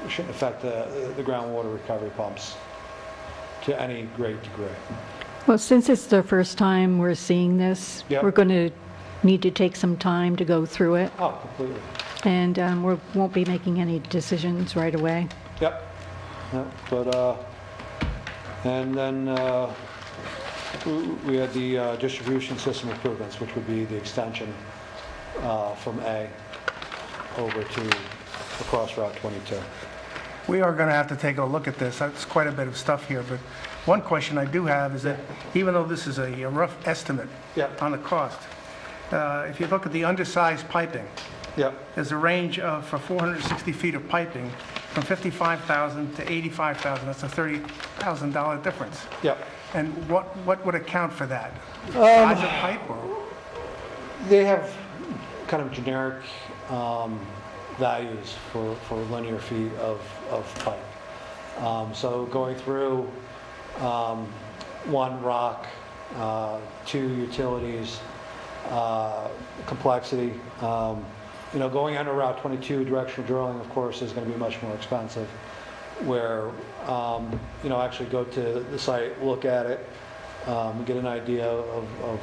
it shouldn't affect the groundwater recovery pumps to any great degree. Well, since it's the first time we're seeing this, Yep. we're going to need to take some time to go through it, Oh, completely. and we won't be making any decisions right away. Yep. Yep. But, and then we had the distribution system improvements, which would be the extension from A over to across Route 22. We are going to have to take a look at this. That's quite a bit of stuff here, but one question I do have is that even though this is a rough estimate Yep. on the cost, if you look at the undersized piping, Yep. there's a range for 460 feet of piping from $55,000 to $85,000. That's a $30,000 difference. Yep. And what would account for that? Size of pipe or? They have kind of generic values for linear feet of pipe. So going through one rock, two utilities, complexity. Going under Route 22, directional drilling, of course, is going to be much more expensive. Where, actually go to the site, look at it, get an idea of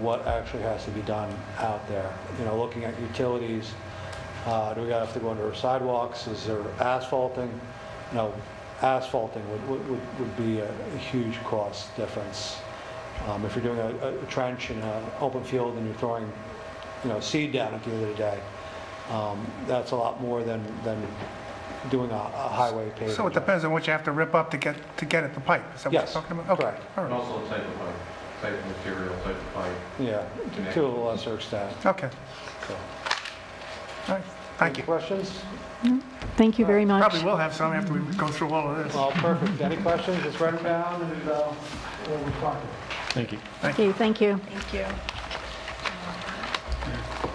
what actually has to be done out there. Looking at utilities, do we have to go under sidewalks? Is there asphalting? Asphalting would be a huge cost difference. If you're doing a trench in an open field and you're throwing, seed down at the end of the day, that's a lot more than doing a highway paving. So it depends on what you have to rip up to get at the pipe. Is that what Yes, you're talking about? Okay. correct. All And right. also type of pipe, type of material, type of pipe. Yeah, to a lesser extent. Okay. So. All right. Thank you. Any questions? Thank you very much. Probably will have some after we go through all of this. Well, perfect. Any questions? Just write them down and we'll respond. Thank you. Okay, thank you. Thank you.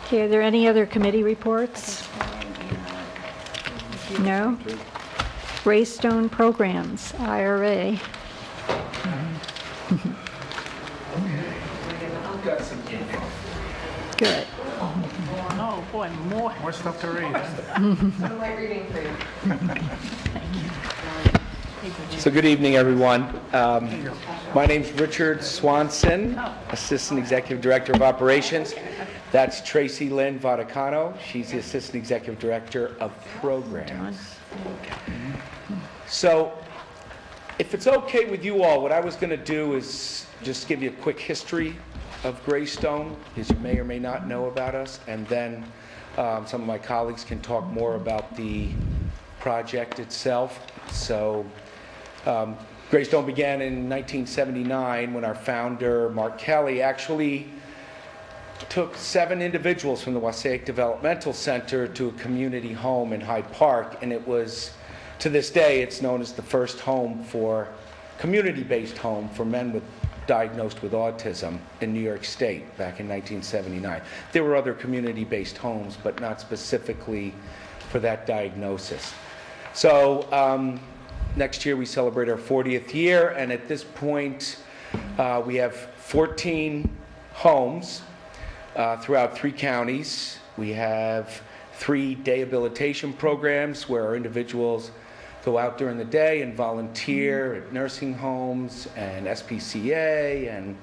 Okay, are there any other committee reports? No? Greystone Programs, IRA. Good. Oh, boy, more. More stuff to read. So good evening, everyone. My name's Richard Swanson, Assistant Executive Director of Operations. That's Tracy Lynn Vaticano. She's the Assistant Executive Director of Programs. So if it's okay with you all, what I was going to do is just give you a quick history of Greystone, because you may or may not know about us, and then some of my colleagues can talk more about the project itself. So Greystone began in 1979 when our founder, Mark Kelly, actually took 7 individuals from the Wassaic Developmental Center to a community home in Hyde Park, and it was, to this day, it's known as the first community-based home for men diagnosed with autism in New York State back in 1979. There were other community-based homes, but not specifically for that diagnosis. So next year we celebrate our 40th year, and at this point we have 14 homes throughout 3 counties. We have 3 day habilitation programs where our individuals go out during the day and volunteer at nursing homes and SPCA and,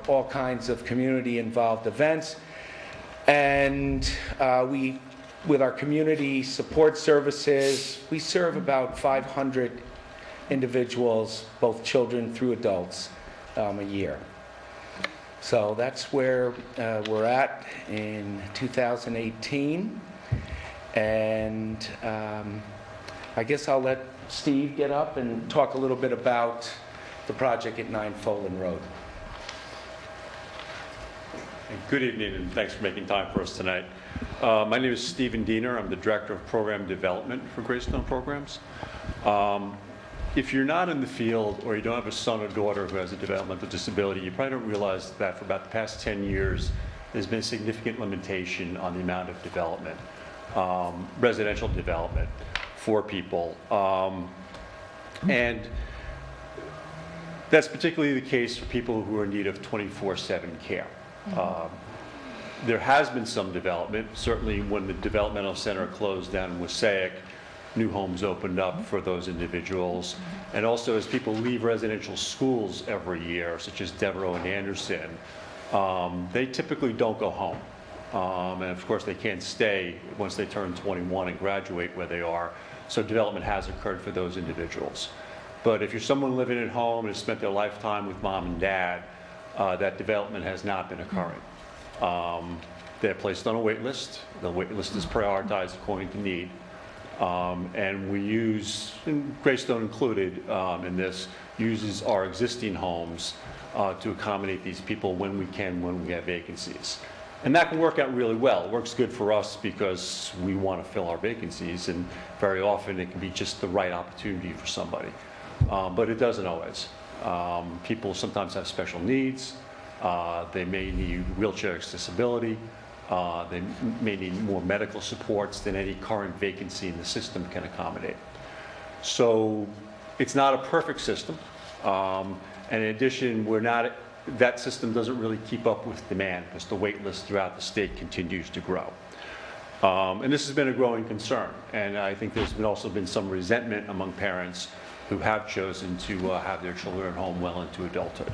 all kinds of community-involved events. And with our community support services, we serve about 500 individuals, both children through adults, a year. So that's where we're at in 2018. And I guess I'll let Steve get up and talk a little bit about the project at 9 Folan Road. Good evening, and thanks for making time for us tonight. My name is Stephen Diener. I'm the Director of Program Development for Greystone Programs. If you're not in the field or you don't have a son or daughter who has a developmental disability, you probably don't realize that for about the past 10 years, there's been a significant limitation on the amount of development, residential development for people. And that's particularly the case for people who are in need of 24/7 care. There has been some development. Certainly when the developmental center closed down in Wassaic, new homes opened up for those individuals. And also as people leave residential schools every year, such as Devereaux and Anderson, they typically don't go home. And of course, they can't stay once they turn 21 and graduate where they are. So development has occurred for those individuals. But if you're someone living at home and has spent their lifetime with mom and dad, that development has not been occurring. They're placed on a wait list. The wait list is prioritized according to need. And we use, and Greystone included in this, uses our existing homes to accommodate these people when we can, when we have vacancies. And that can work out really well. It works good for us because we want to fill our vacancies, and very often it can be just the right opportunity for somebody. But it doesn't always. People sometimes have special needs. They may need wheelchair accessibility. They may need more medical supports than any current vacancy in the system can accommodate. So it's not a perfect system. And in addition, that system doesn't really keep up with demand because the wait list throughout the state continues to grow. And this has been a growing concern. And I think there's also been some resentment among parents who have chosen to have their children at home well into adulthood.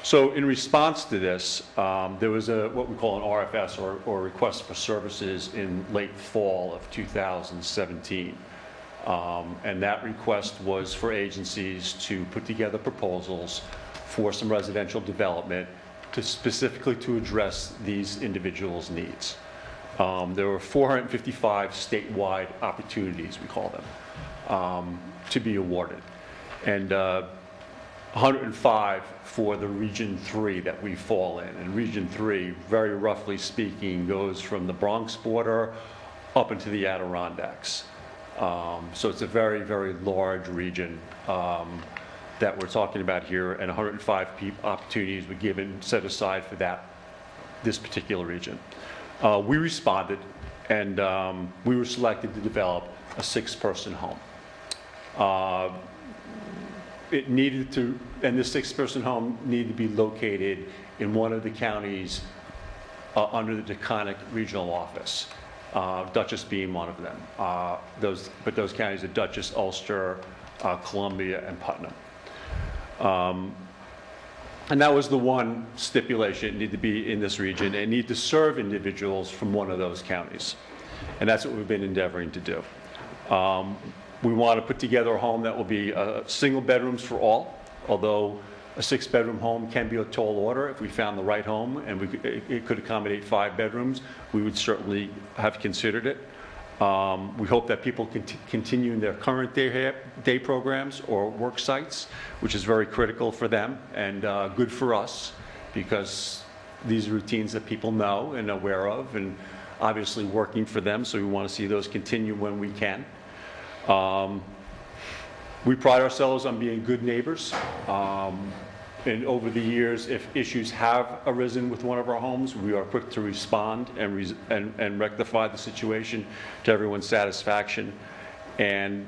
So in response to this, there was what we call an RFS, or request for services, in late fall of 2017. And that request was for agencies to put together proposals for some residential development specifically to address these individuals' needs. There were 455 statewide opportunities, we call them, to be awarded. And 105 for the Region 3 that we fall in. And Region 3, very roughly speaking, goes from the Bronx border up into the Adirondacks. So it's a very, very large region that we're talking about here, and 105 opportunities were set aside for this particular region. We responded, and we were selected to develop a 6-person home. It needed to, and this 6-person home needed to be located in one of the counties under the Deconic Regional Office, Dutchess being one of them. But those counties are Dutchess, Ulster, Columbia, and Putnam. And that was the one stipulation: it needed to be in this region and need to serve individuals from one of those counties. And that's what we've been endeavoring to do. We want to put together a home that will be single bedrooms for all, although a 6-bedroom home can be a tall order. If we found the right home and it could accommodate 5 bedrooms, we would certainly have considered it. We hope that people can continue in their current day programs or work sites, which is very critical for them and good for us, because these are routines that people know and are aware of, and obviously working for them, so we want to see those continue when we can. We pride ourselves on being good neighbors. And over the years, if issues have arisen with one of our homes, we are quick to respond and rectify the situation to everyone's satisfaction. And,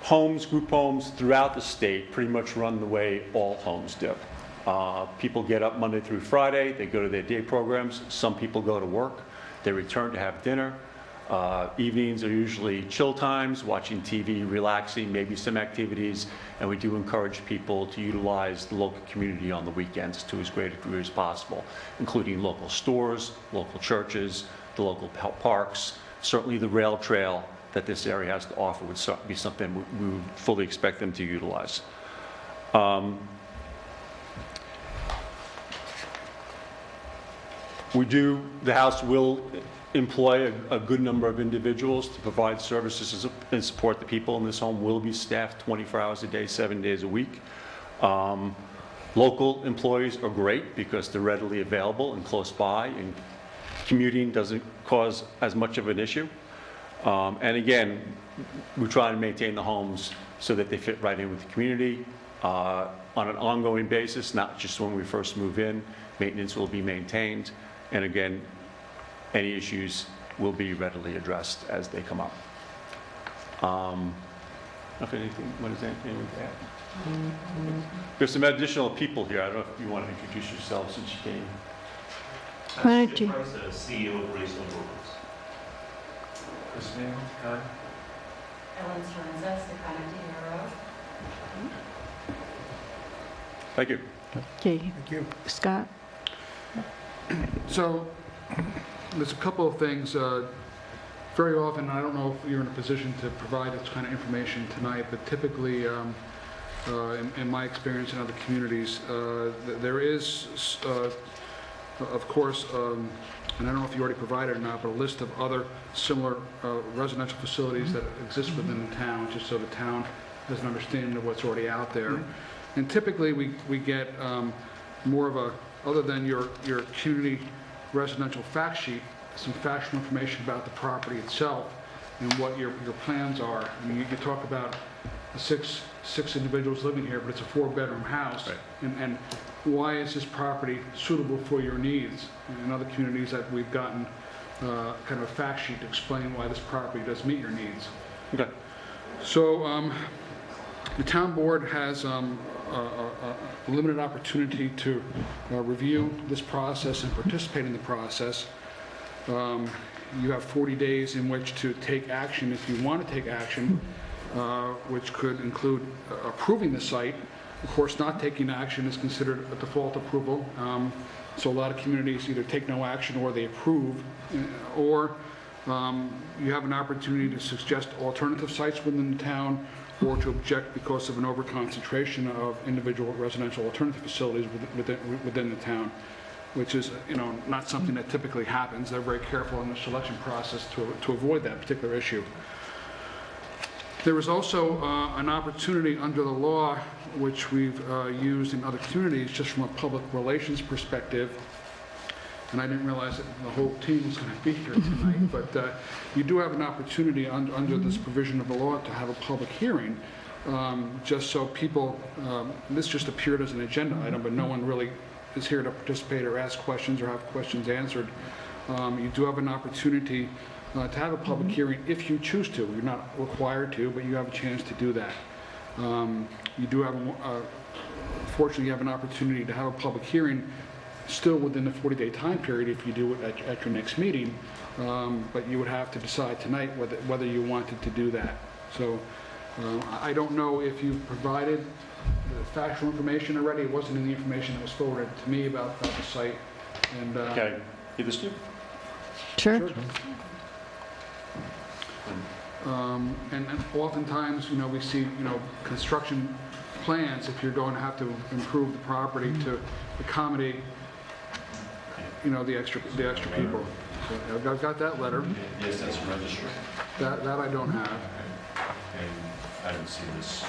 homes, group homes throughout the state pretty much run the way all homes do. People get up Monday through Friday, they go to their day programs. Some people go to work, they return to have dinner. Evenings are usually chill times, watching TV, relaxing, maybe some activities, and we do encourage people to utilize the local community on the weekends to as great a degree as possible, including local stores, local churches, the local parks. Certainly the rail trail that this area has to offer would be something we would fully expect them to utilize. The House will employ a good number of individuals to provide services and support the people in this home. Will be staffed 24 hours a day, 7 days a week. Local employees are great because they're readily available and close by, and commuting doesn't cause as much of an issue. And again, we try to maintain the homes so that they fit right in with the community on an ongoing basis, not just when we first move in. Maintenance will be maintained, and again, any issues will be readily addressed as they come up. If anything, what is anything to add? There's some additional people here. I don't know if you want to introduce yourself since you came. Why don't you? CEO of Greystone Brokers. What's the name? Con? Ellen Stearns, the connecting road. Thank you. Okay, Thank you. Scott? So, there's a couple of things. Very often, I don't know if you're in a position to provide this kind of information tonight, but typically, in my experience in other communities, there is, of course, and I don't know if you already provided or not, but a list of other similar residential facilities that exist within the town, just so the town has an understanding of what's already out there. And typically, we get more of a, other than your community residential fact sheet, some factual information about the property itself and what your plans are. I mean, you talk about the six individuals living here, but it's a 4-bedroom house. Right. And why is this property suitable for your needs? In other communities that we've gotten kind of a fact sheet to explain why this property does meet your needs. Okay. So the town board has a limited opportunity to review this process and participate in the process. You have 40 days in which to take action if you want to take action, which could include approving the site. Of course, not taking action is considered a default approval. So a lot of communities either take no action or they approve, or you have an opportunity to suggest alternative sites within the town, or to object because of an overconcentration of individual residential alternative facilities within the town, which is, not something that typically happens. They're very careful in the selection process to avoid that particular issue. There is also an opportunity under the law, which we've used in other communities, just from a public relations perspective, and I didn't realize that the whole team was going to be here tonight, but you do have an opportunity under this provision of the law to have a public hearing, just so people, this just appeared as an agenda item, but no one really is here to participate or ask questions or have questions answered. You do have an opportunity to have a public hearing if you choose to. You're not required to, but you have a chance to do that. You do have, fortunately, you have an opportunity to have a public hearing still within the 40-day time period if you do it at your next meeting, but you would have to decide tonight whether you wanted to do that. So I don't know if you provided the factual information already. It wasn't in the information that was forwarded to me about the site. And Okay. Give this to you? Sure. And oftentimes, we see, construction plans, if you're going to have to improve the property to accommodate, the extra people. So I've got that letter. Yes, that's a registry. That I don't have. And I didn't see this.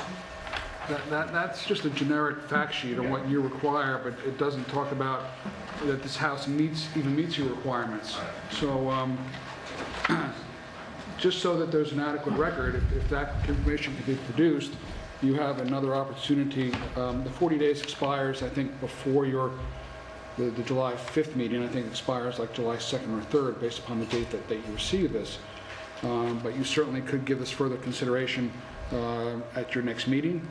That's just a generic fact sheet on what you require, but it doesn't talk about that this house even meets your requirements. So just so that there's an adequate record, if that information can be produced, you have another opportunity. The 40 days expires, I think, before the July 5th meeting. I think it expires like July 2nd or 3rd, based upon the date that you receive this. But you certainly could give this further consideration at your next meeting,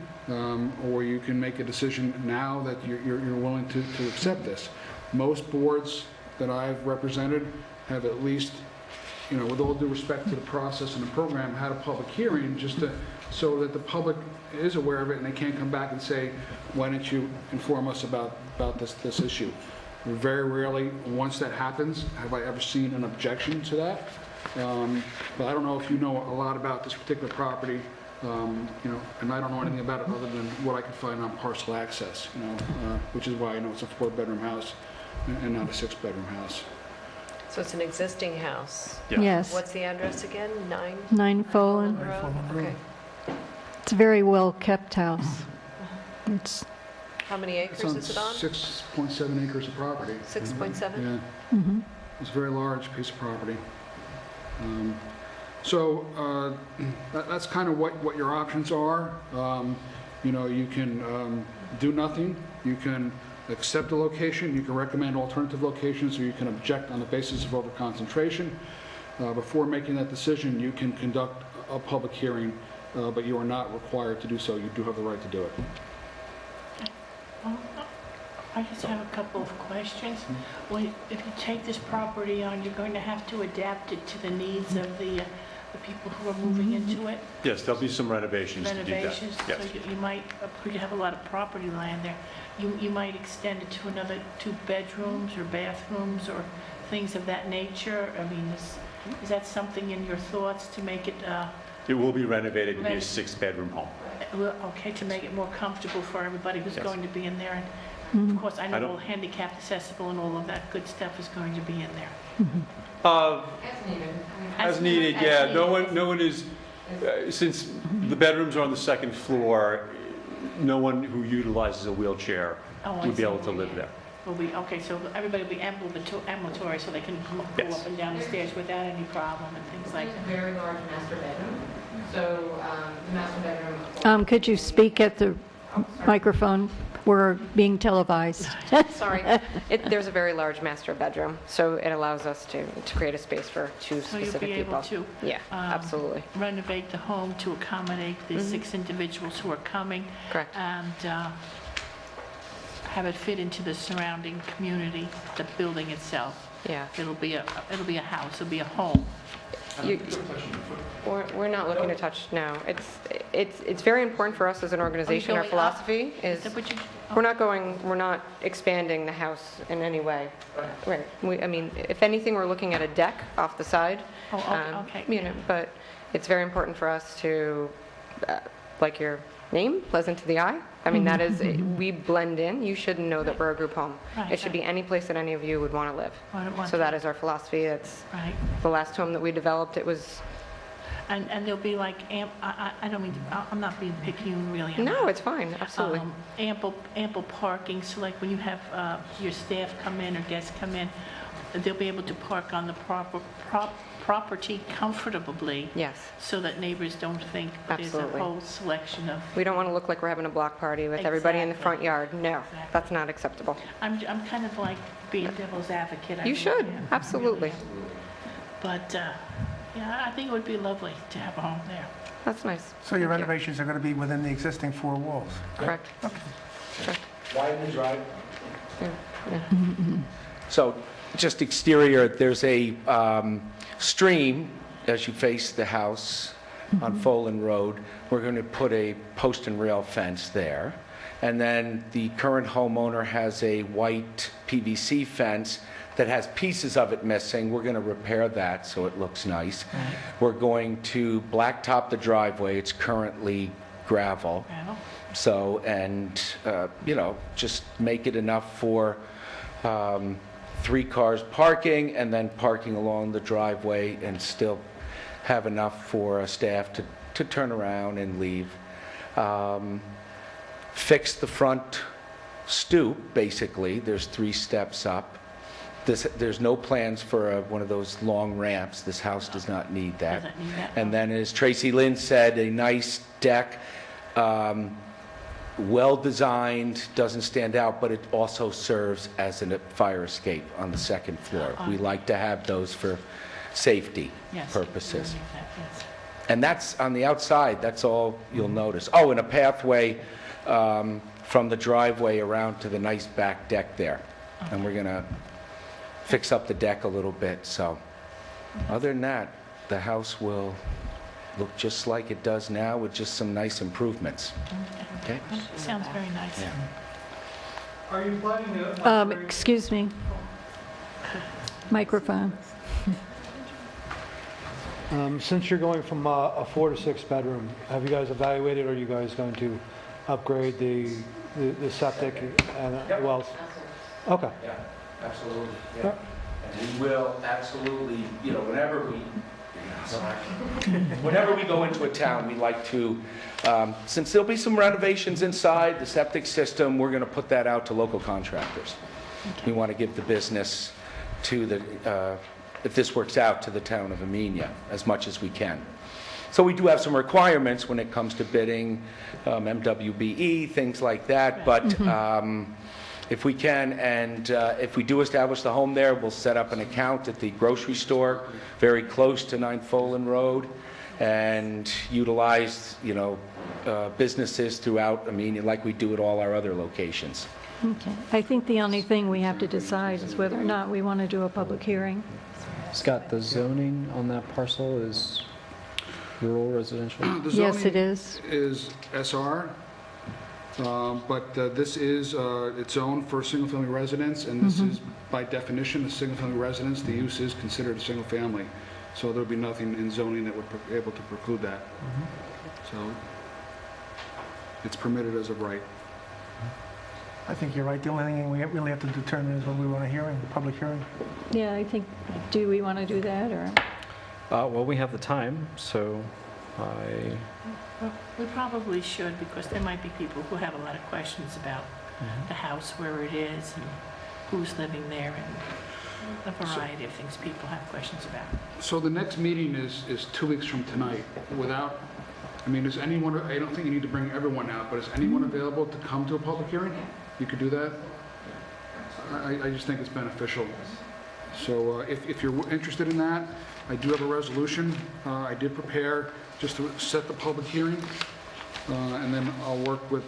or you can make a decision now that you're willing to accept this. Most boards that I've represented have at least, with all due respect to the process and the program, had a public hearing just so that the public is aware of it and they can't come back and say, why didn't you inform us about this issue? Very rarely, once that happens, have I ever seen an objection to that. But I don't know if you know a lot about this particular property, and I don't know anything about it other than what I could find on parcel access, which is why I know it's a 4-bedroom house and not a 6-bedroom house. So it's an existing house? Yeah. Yes. What's the address again? 9 Folan. Road? Okay. It's a very well-kept house. It's, How many acres is it on? 6.7 acres of property. 6.7? Yeah. It's a very large piece of property. So that's kind of what your options are. You can do nothing. You can accept a location. You can recommend alternative locations, or you can object on the basis of overconcentration. Before making that decision, you can conduct a public hearing, but you are not required to do so. You do have the right to do it. I just have a couple of questions. Well, if you take this property on, you're going to have to adapt it to the needs of the the people who are moving into it? Yes, there'll be some renovations to do that. Renovations? Yes. So you might, you have a lot of property land there. You might extend it to another 2 bedrooms or bathrooms or things of that nature? I mean, is that something in your thoughts to make it, It will be renovated to be a 6-bedroom home. okay, to make it more comfortable for everybody who's Yes. going to be in there? And of course, I know all handicapped accessible and all of that good stuff is going to be in there. As needed, yeah. No one is, since the bedrooms are on the 2nd floor, no one who utilizes a wheelchair Oh, I would be see. able to live there. Okay, so everybody will be ambulatory, so they can go up and down the stairs without any problem and things like that. Very large master bedroom. So the master bedroom. Could you speak at the microphone? We're being televised. Sorry, there's a very large master bedroom, so it allows us to create a space for 2 So you'll specific be people. able to absolutely. renovate the home to accommodate the 6 individuals who are coming. Correct. And have it fit into the surrounding community, the building itself. Yeah. It'll be a house, it'll be a home. We're not looking to touch, no. It's very important for us as an organization. Our going up? philosophy is, that what you- we're not expanding the house in any way. Right. I mean, if anything, we're looking at a deck off the side. Oh, okay. You know, but it's very important for us to, like your name, pleasant to the eye. I mean, that is, we blend in. You shouldn't know that we're a group home. Right, It should be any place that any of you would want to live. So that is our philosophy. It's Right. the last home that we developed. It was, And there'll be like, I don't mean, I'm not being picky, really. no, it's fine, absolutely. Ample parking, so like when you have your staff come in or guests come in, they'll be able to park on the property comfortably. Yes. So that neighbors don't think there's a Absolutely. whole selection of, We don't want to look like we're having a block party with everybody in the front yard. No, that's not acceptable. I'm kind of like being devil's advocate. I You really should, am. absolutely. But, yeah, I think it would be lovely to have a home there. That's nice. So your renovations are going to be within the existing 4 walls? Correct. Widen the drive. So just exterior, there's a stream as you face the house on Folan Road. We're going to put a post and rail fence there. And then the current homeowner has a white PVC fence that has pieces of it missing. We're going to repair that so it looks nice. We're going to blacktop the driveway. It's currently gravel. So, and, you know, just make it enough for 3 cars parking and then parking along the driveway and still have enough for staff to turn around and leave. Fix the front stoop, basically. There's 3 steps up. There's no plans for one of those long ramps. This house does not need that. Doesn't need that, And then, as Tracy Lynn said, a nice deck, well-designed, doesn't stand out, but it also serves as a fire escape on the 2nd floor. We like to have those for safety purposes. And that's on the outside, that's all you'll notice. Oh, and a pathway from the driveway around to the nice back deck there. And we're going to fix up the deck a little bit, so other than that, the house will look just like it does now with just some nice improvements. Okay? Sounds very nice. Are you planning to... Excuse me. Microphone. Since you're going from a 4 to 6 bedroom, have you guys evaluated, or are you guys going to upgrade the septic and the wells? Okay. Yeah, absolutely. Yeah. And we will absolutely, you know, whenever we go into a town, we like to, since there'll be some renovations inside the septic system, we're going to put that out to local contractors. We want to give the business to the, if this works out, to the town of Amenia as much as we can. So we do have some requirements when it comes to bidding, MWBE, things like that, but if we can, and if we do establish the home there, we'll set up an account at the grocery store very close to 9 Folan Road and utilize, you know, businesses throughout Amenia like we do at all our other locations. Okay. I think the only thing we have to decide is whether or not we want to do a public hearing. Scott, the zoning on that parcel is rural residential? The Yes, it zoning is. is SR, but this is, it's zoned for single-family residence, and this is, by definition, a single-family residence. The use is considered a single-family, so there'll be nothing in zoning that would be able to preclude that. So it's permitted as of right. I think you're right. The only thing we really have to determine is when we want a hearing, a public hearing. Yeah, I think, do we want to do that, or? Well, we have the time, so I, Well, we probably should, because there might be people who have a lot of questions about the house, where it is, and who's living there, and a variety of things people have questions about. So the next meeting is 2 weeks from tonight. Without, I mean, is anyone, I don't think you need to bring everyone out, but is anyone available to come to a public hearing? You could do that? I just think it's beneficial. So if you're interested in that, I do have a resolution. I did prepare just to set the public hearing, and then I'll work with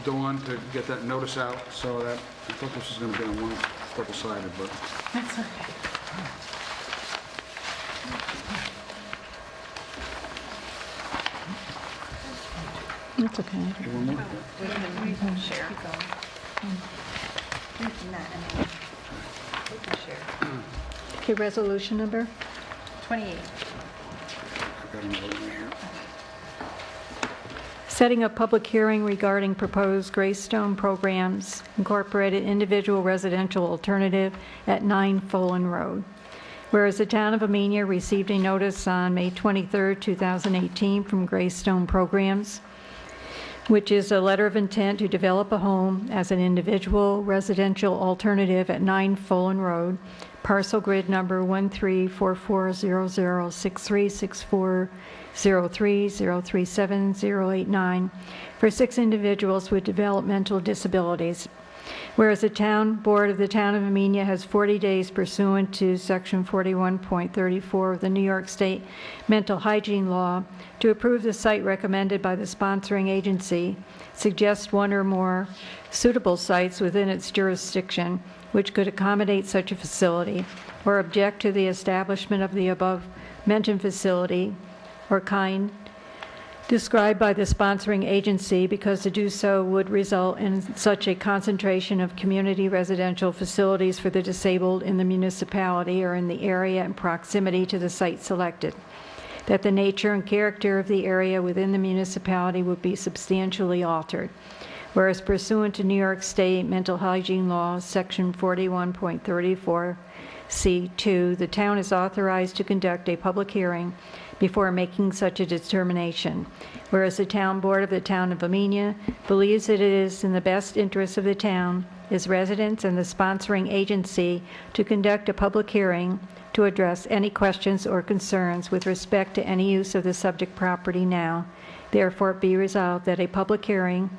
Dawn to get that notice out, so that, I thought this was going to be on one double-sided, but That's okay. That's okay. one more. We can share. We can share. Okay, resolution number? 28. I've got another one here. Setting a public hearing regarding proposed Greystone Programs Incorporated individual residential alternative at 9 Folan Road. Whereas the town of Amenia received a notice on May 23, 2018 from Greystone Programs, which is a letter of intent to develop a home as an individual residential alternative at 9 Folan Road, parcel grid number 1344000636403037089 for 6 individuals with developmental disabilities. Whereas the town board of the town of Amenia has 40 days pursuant to section 41.34 of the New York State Mental Hygiene Law to approve the site recommended by the sponsoring agency, suggest one or more suitable sites within its jurisdiction which could accommodate such a facility, or object to the establishment of the above-mentioned facility or kind described by the sponsoring agency, because to do so would result in such a concentration of community residential facilities for the disabled in the municipality or in the area in proximity to the site selected, that the nature and character of the area within the municipality would be substantially altered. Whereas pursuant to New York State Mental Hygiene Law, Section 41.34 C2, the town is authorized to conduct a public hearing before making such a determination. Whereas the town board of the town of Amenia believes that it is in the best interest of the town, its residents, and the sponsoring agency to conduct a public hearing to address any questions or concerns with respect to any use of the subject property now. Therefore, it be resolved that a public hearing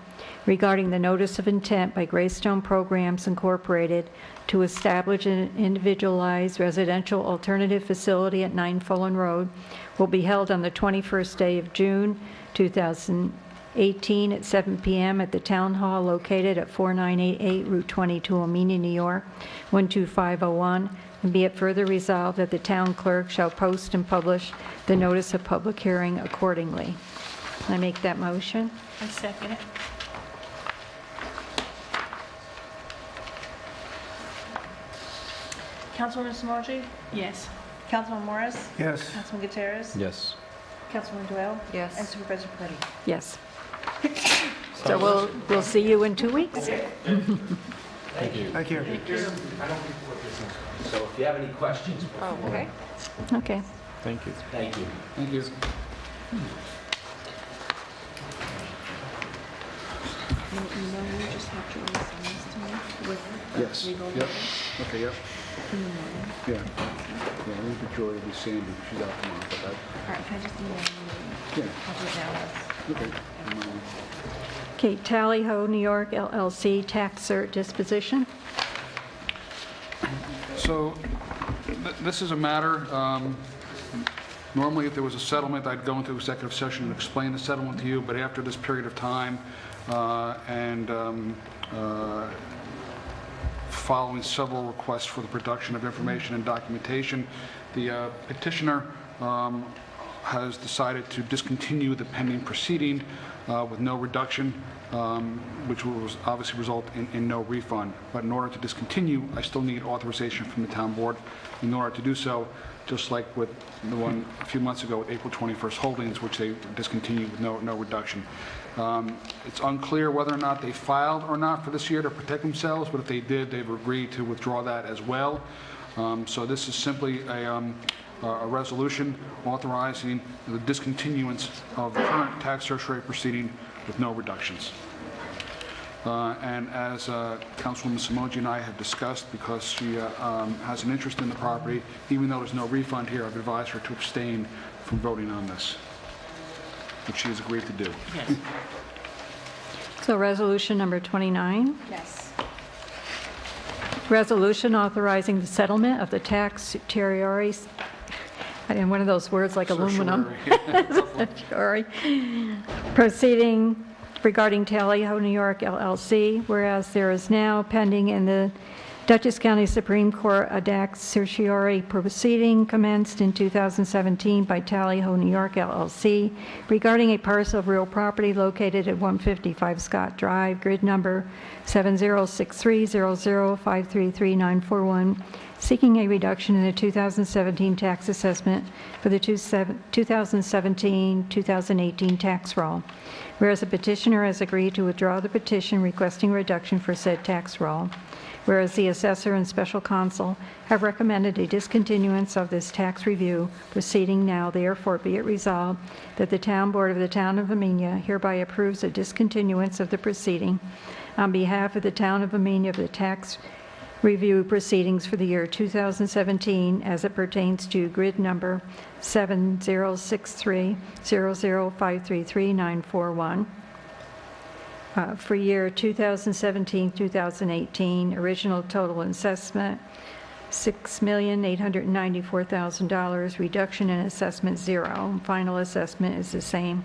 regarding the notice of intent by Greystone Programs Incorporated to establish an individualized residential alternative facility at 9 Folan Road will be held on the 21st day of June 2018 at 7 p.m. at the Town Hall located at 4988 Route 22, Amenia, New York, 12501, and be it further resolved that the town clerk shall post and publish the notice of public hearing accordingly. Can I make that motion? I second it. Councilwoman Samorgi? Yes. Councilman Morris? Yes. Councilman Gutierrez? yes. Councilman Doyle? Yes. And Supervisor Peretti? Yes. So we'll see you in 2 weeks. Thank you. Thank you. I don't think we're business, so if you have any questions. Oh, okay. Okay. Thank you. Thank you. Thank you. Yes, yep, okay, yep. Yeah, yeah, leave the Joy with Sandy, she's out tomorrow, but that, All right, can I just email you? yeah, I'll do it now. okay. Okay, Tally Ho, New York LLC, tax cert disposition. So, this is a matter, normally if there was a settlement, I'd go into executive session and explain the settlement to you, but after this period of time, following several requests for the production of information and documentation, the petitioner has decided to discontinue the pending proceeding with no reduction, which will obviously result in no refund. But in order to discontinue, I still need authorization from the town board. In order to do so, just like with the one a few months ago with April 21st Holdings, which they discontinued with no reduction. It's unclear whether or not they filed or not for this year to protect themselves, but if they did, they've agreed to withdraw that as well. So this is simply a resolution authorizing the discontinuance of the current tax surcharge proceeding with no reductions. And as Councilwoman Simoji and I have discussed, because she has an interest in the property, even though there's no refund here, I've advised her to abstain from voting on this, which she has agreed to do. Yes. So resolution number 29. Yes. Resolution authorizing the settlement of the tax certiorari, and one of those words like aluminum. Certiorari. Proceeding regarding Tally Ho, New York LLC, whereas there is now pending in the Dutchess County Supreme Court a tax certiorari proceeding commenced in 2017 by Tally Ho, New York LLC regarding a parcel of real property located at 155 Scott Drive, grid number 706300533941, seeking a reduction in the 2017 tax assessment for the 2017-2018 tax roll. Whereas the petitioner has agreed to withdraw the petition requesting reduction for said tax roll. Whereas the assessor and special counsel have recommended a discontinuance of this tax review proceeding now, therefore be it resolved that the town board of the town of Amenia hereby approves a discontinuance of the proceeding on behalf of the town of Amenia of the tax review proceedings for the year 2017 as it pertains to grid number 706300533941. For year 2017-2018, original total assessment $6,894,000, reduction in assessment $0. Final assessment is the same.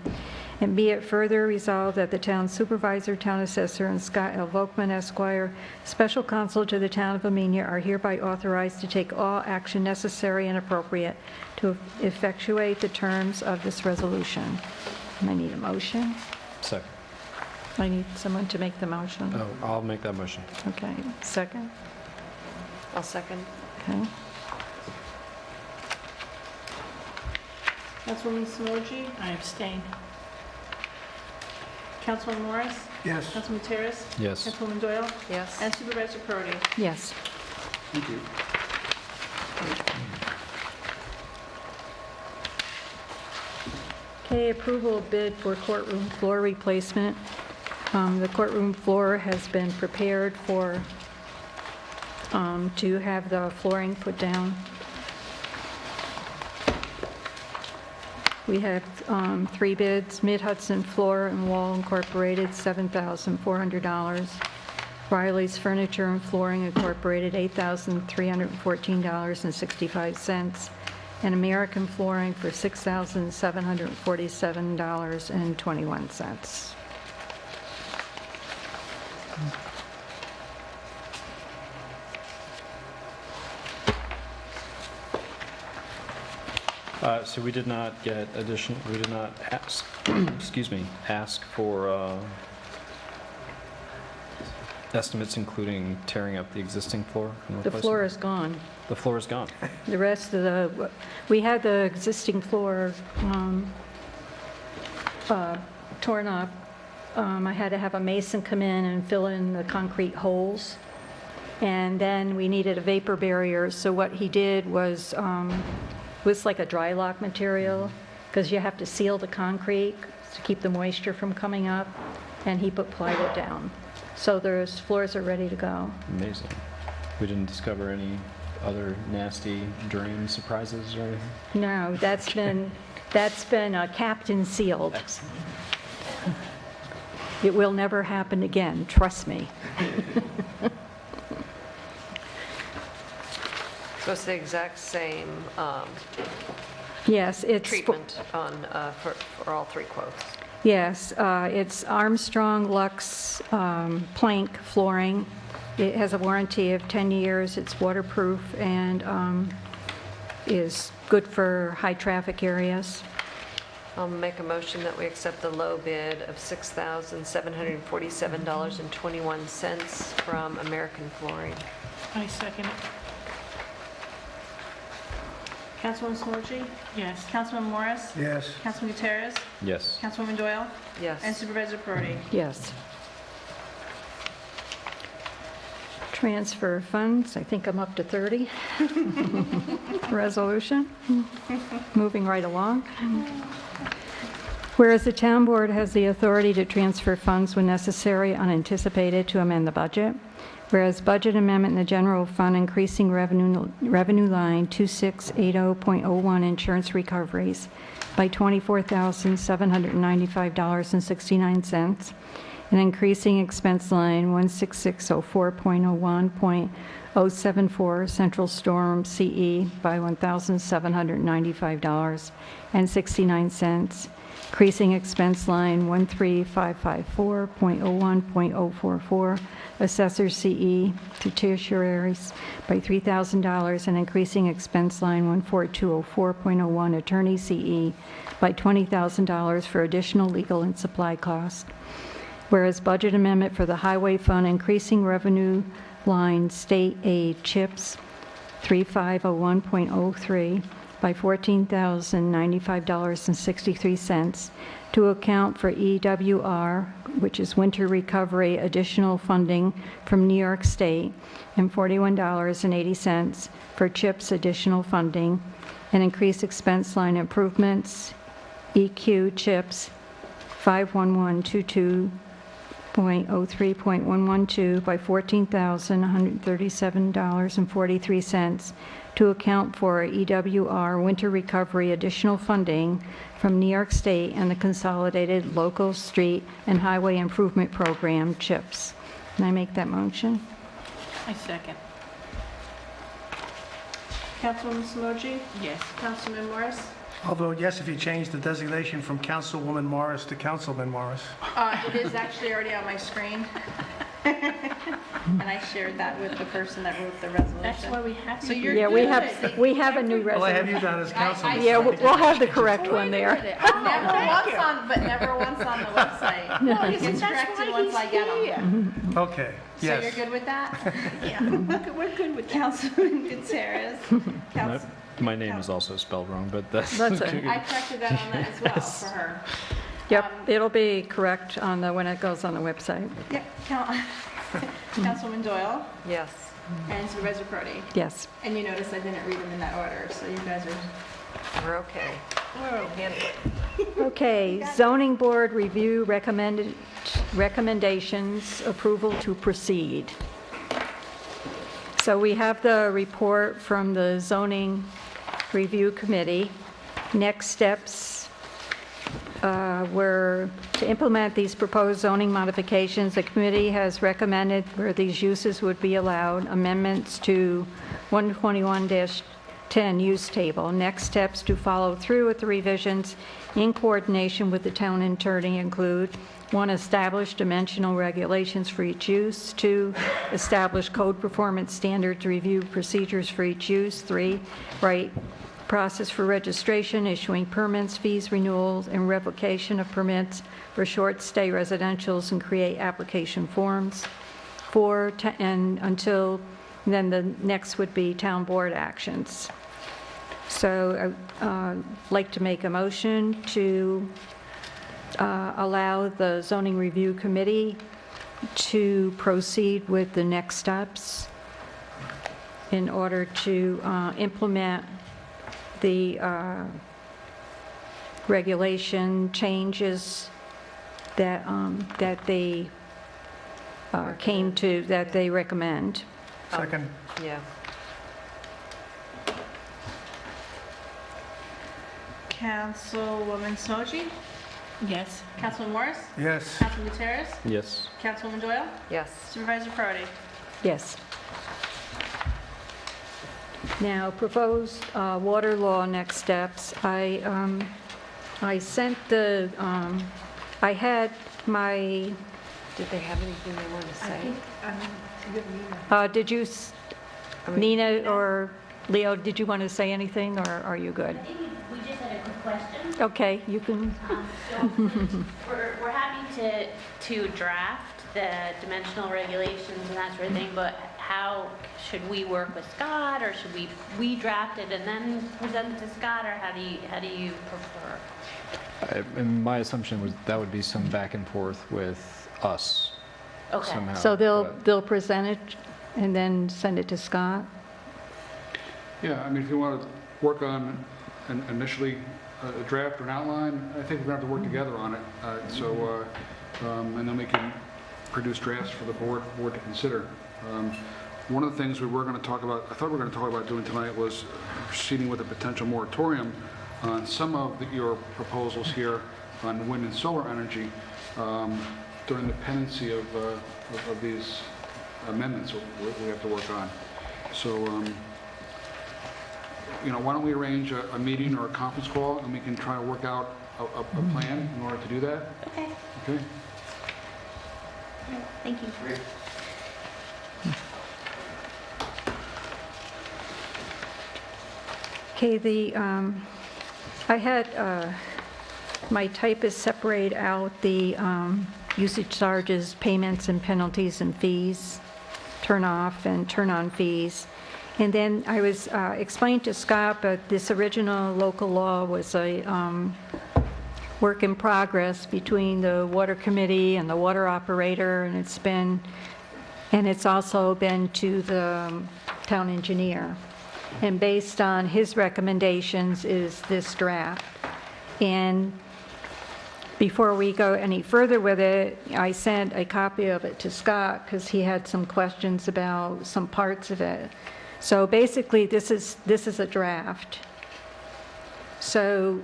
And be it further resolved that the town supervisor, town assessor, and Scott L. Volkman, Esquire, special counsel to the town of Amenia, are hereby authorized to take all action necessary and appropriate to effectuate the terms of this resolution. And I need a motion. Second. I need someone to make the motion. Oh, I'll make that motion. Okay, second. I'll second. Okay. Councilwoman Simoji? I abstain. Councilman Morris? Yes. Councilman Terrace? Yes. Councilwoman Doyle? Yes. And Supervisor Prodi? Yes. Thank you. Okay, approval of bid for courtroom floor replacement. The courtroom floor has been prepared for, to have the flooring put down. We have 3 bids: Mid-Hudson Floor and Wall Incorporated, $7,400. Riley's Furniture and Flooring Incorporated, $8,314.65. And American Flooring for $6,747.21. So we did not get additional, we did not ask, excuse me, ask for estimates including tearing up the existing floor and The replacing floor it? is gone. The floor is gone. The rest of the, we had the existing floor torn up. I had to have a mason come in and fill in the concrete holes. And then we needed a vapor barrier, so what he did was like a dry lock material, because you have to seal the concrete to keep the moisture from coming up, and he put plywood down. So those floors are ready to go. Amazing. We didn't discover any other nasty drain surprises or anything? No, that's been capped and sealed. Excellent. It will never happen again, trust me. So it's the exact same Yes, it's... treatment on, for all 3 quotes? Yes, it's Armstrong Lux plank flooring. It has a warranty of 10 years. It's waterproof and is good for high traffic areas. I'll make a motion that we accept the low bid of $6,747.21 from American Flooring. I second it. Councilwoman Smoji? Yes. Councilman Morris? Yes. Councilman Gutierrez? Yes. Councilwoman Doyle? Yes. And Supervisor Perotti? Yes. Transfer funds, I think I'm up to 30. Resolution, moving right along. Whereas the town board has the authority to transfer funds when necessary, unanticipated, to amend the budget. Whereas budget amendment in the general fund increasing revenue line 2680.01 insurance recoveries by $24,795.69, and increasing expense line 16604.01.074 Central Storm CE by $1,795.69, increasing expense line 13554.01.044 Assessor CE to tertiaries by $3,000, and increasing expense line 14204.01 Attorney CE by $20,000 for additional legal and supply costs. Whereas budget amendment for the highway fund increasing revenue line state aid CHIPS 3501.03 by $14,095.63 to account for EWR, which is winter recovery additional funding from New York State, and $41.80 for CHIPS additional funding, and increase expense line improvements EQ CHIPS 51122.03.112 by $14,137.43 to account for EWR winter recovery additional funding from New York State and the Consolidated Local Street and Highway Improvement Program, CHIPS. Can I make that motion? I second. Councilwoman Smoji? Yes. Councilman Morris? I'll vote yes if you change the designation from Councilwoman Morris to Councilman Morris. It is actually already on my screen. And I shared that with the person that wrote the resolution. That's why we have So you. you're Yeah, good we at it. have a new Well, I have you resolution. down as Councilman. Yeah, we'll have the correct one there. Never once on the website. No, It gets corrected once I get them. Okay, So you're yes. good with that? Yeah, we're good with that. Councilman Gutierrez? Council- My name is also spelled wrong, but that's That's it. I corrected that on that as well for her. Yep, it'll be correct on the, when it goes on the website. Yeah, Councilwoman Doyle Yes. and Supervisor Perotti. Yes. And you notice I didn't read them in that order, so you guys are... We're okay. We'll handle it. Okay, zoning board review recommendations, approval to proceed. So we have the report from the zoning review committee. Next steps were to implement these proposed zoning modifications. The committee has recommended where these uses would be allowed, amendments to 121-10 use table. Next steps to follow through with the revisions in coordination with the town attorney include: 1, establish dimensional regulations for each use. 2, establish code performance standards, review procedures for each use. 3, write process for registration, issuing permits, fees, renewals, and revocation of permits for short-stay residentials, and create application forms. 4, and until then the next would be town board actions. So I'd like to make a motion to allow the zoning review committee to proceed with the next steps in order to implement the regulation changes that they came to, that they recommend. Second. Yeah. Councilwoman Smoji? Yes. Councilman Morris? Yes. Councilman Gutierrez? yes. Councilwoman Doyle? Yes. Supervisor Perotti? Yes. Now, proposed water law next steps. I sent the, I had my, Did they have anything they wanted to say? did you, Nina or Leo, did you want to say anything, or are you good? I think we just had a quick question. Okay, you can, So we're happy to draft the dimensional regulations and that sort of thing, but how should we work with Scott, or should we draft it and then present it to Scott, or how do you prefer? And my assumption was that would be some back and forth with us Okay. somehow. so but- they'll present it and then send it to Scott? Yeah, I mean, if you want to work on initially a draft or an outline, I think we're going to have to work together on it. And then we can produce drafts for the board to consider. One of the things we were going to talk about, I thought we were going to talk about doing tonight, was proceeding with a potential moratorium on some of your proposals here on wind and solar energy during the pendency of these amendments we have to work on. So, why don't we arrange a meeting or a conference call, and we can try to work out a plan in order to do that? Okay. Okay? Thank you. Okay, I had my typist separate out the usage charges, payments and penalties and fees, turn off and turn on fees. And then I was explaining to Scott, but this original local law was a work in progress between the water committee and the water operator, and it's also been to the town engineer. And based on his recommendations is this draft. And before we go any further with it, I sent a copy of it to Scott because he had some questions about some parts of it. So basically, this is a draft. So,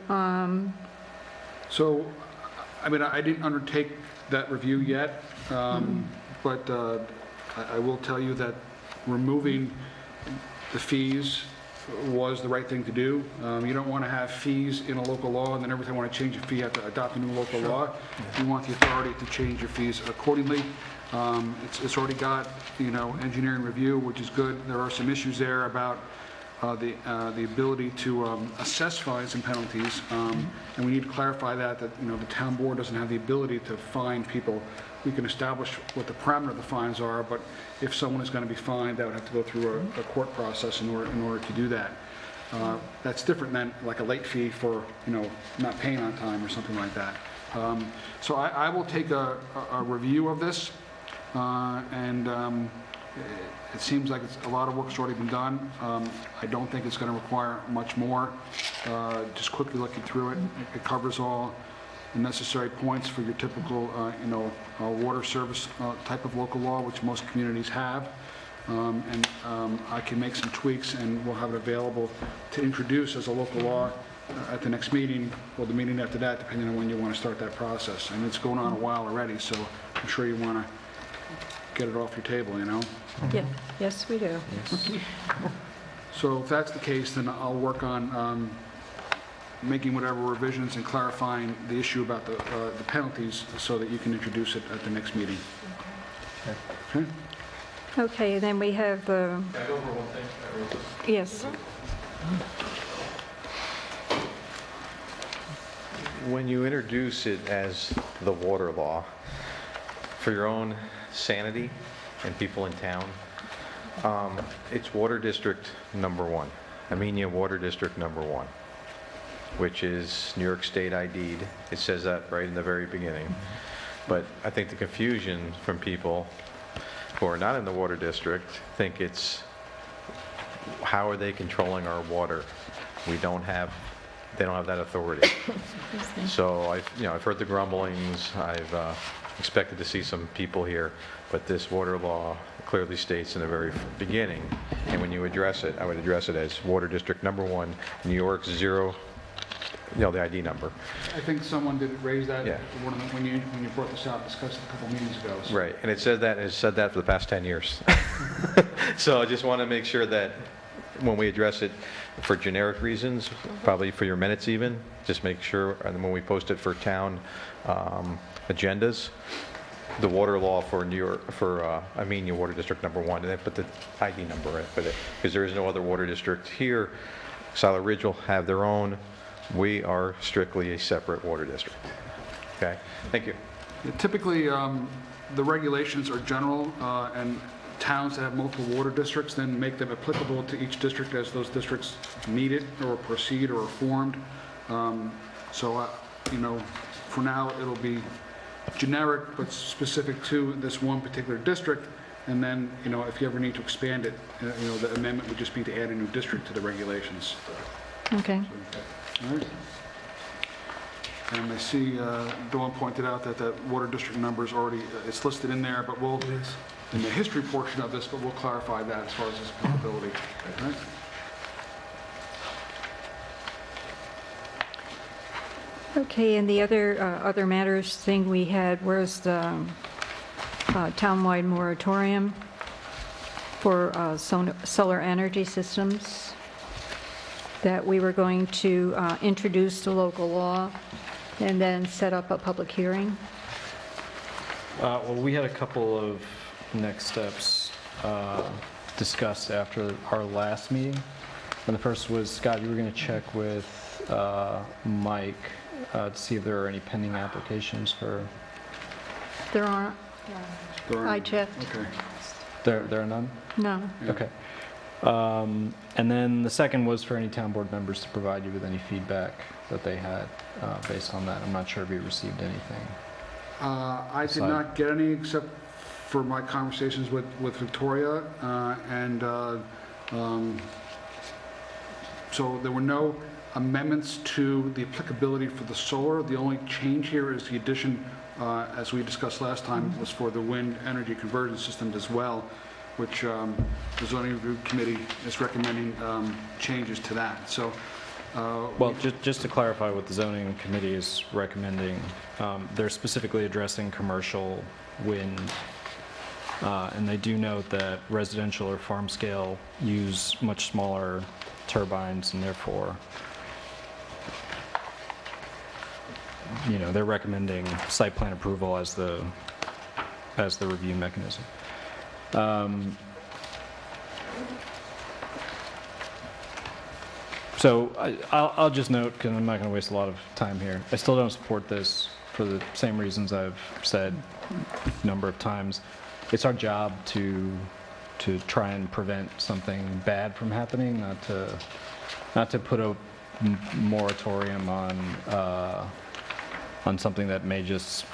So, I mean, I didn't undertake that review yet, but I will tell you that removing the fees was the right thing to do. You don't want to have fees in a local law, and then every time you want to change a fee, you have to adopt a new local law. You want the authority to change your fees accordingly. It's already got, engineering review, which is good. There are some issues there about the ability to assess fines and penalties, and we need to clarify that the town board doesn't have the ability to fine people. We can establish what the parameter of the fines are, but if someone is going to be fined, that would have to go through a court process in order to do that. That's different than like a late fee for not paying on time or something like that. So I will take a review of this, and it seems like a lot of work's already been done. I don't think it's going to require much more. Just quickly looking through it, it covers all the necessary points for your typical, water service type of local law, which most communities have. And I can make some tweaks, and we'll have it available to introduce as a local law at the next meeting, or the meeting after that, depending on when you want to start that process. And it's going on a while already, so I'm sure you want to get it off your table, yeah, yes, we do. So if that's the case, then I'll work on making whatever revisions and clarifying the issue about the penalties so that you can introduce it at the next meeting. Okay? Okay, then we have, yes. When you introduce it as the water law, for your own sanity and people in town, it's Water District number 1, Amenia Water District number 1, which is New York State ID'd. It says that right in the very beginning. But I think the confusion from people who are not in the water district think it's, how are they controlling our water? They don't have that authority. So I've heard the grumblings. I've expected to see some people here, but this water law clearly states in the very beginning, and when you address it, I would address it as Water District number 1, New York 0, the ID number. I think someone did raise that, Yeah. when you brought this out, discussed it a couple meetings ago. So. Right, and it said that, and it's said that for the past 10 years. So I just want to make sure that when we address it for generic reasons, probably for your minutes even, just make sure, and when we post it for town agendas, the water law for New York, for Amenia Water District number 1, and then put the ID number in, because there is no other water district here. Silent Ridge will have their own We are strictly a separate water district. Okay, thank you. Typically, the regulations are general, and towns that have multiple water districts then make them applicable to each district as those districts need it or proceed or are formed. For now, it'll be generic but specific to this one particular district. And then, if you ever need to expand it, the amendment would just be to add a new district to the regulations. Okay. All right. And I see Dawn pointed out that that water district number is already, it's listed in there, but we'll, in the history portion of this, but we'll clarify that as far as its applicability. All right? Okay, and the other matters thing we had was the townwide moratorium for solar energy systems that we were going to introduce to local law and then set up a public hearing. Well, we had a couple of next steps discussed after our last meeting. And the first was, Scott, you were going to check with Mike to see if there are any pending applications for... There aren't. I checked. Okay. There are none? No. Okay. And then the second was for any town board members to provide you with any feedback that they had based on that. I'm not sure if you received anything. I did not get any except for my conversations with Victoria, so there were no amendments to the applicability for the solar. The only change here is the addition, as we discussed last time, was for the wind energy conversion systems as well, which the zoning review committee is recommending changes to that. So, well, just to clarify what the zoning committee is recommending, they're specifically addressing commercial wind, and they do note that residential or farm scale use much smaller turbines, and therefore, they're recommending site plan approval as the review mechanism. So I'll just note, because I'm not going to waste a lot of time here, I still don't support this for the same reasons I've said a number of times. It's our job to try and prevent something bad from happening, not to put a moratorium on something that may just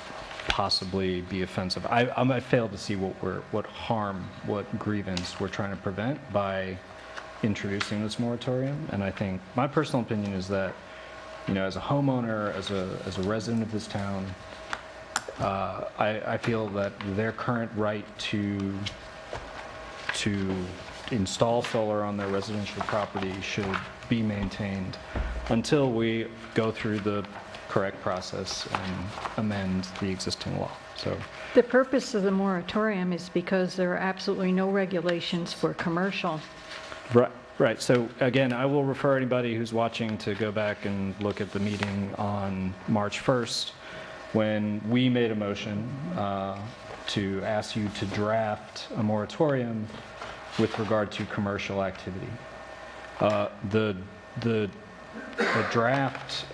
possibly be offensive. I fail to see what harm, what grievance we're trying to prevent by introducing this moratorium. And I think my personal opinion is that, as a homeowner, as a resident of this town, I feel that their current right to install solar on their residential property should be maintained until we go through the correct process and amend the existing law. So the purpose of the moratorium is because there are absolutely no regulations for commercial. Right. So again, I will refer anybody who's watching to go back and look at the meeting on March 1st when we made a motion to ask you to draft a moratorium with regard to commercial activity. The draft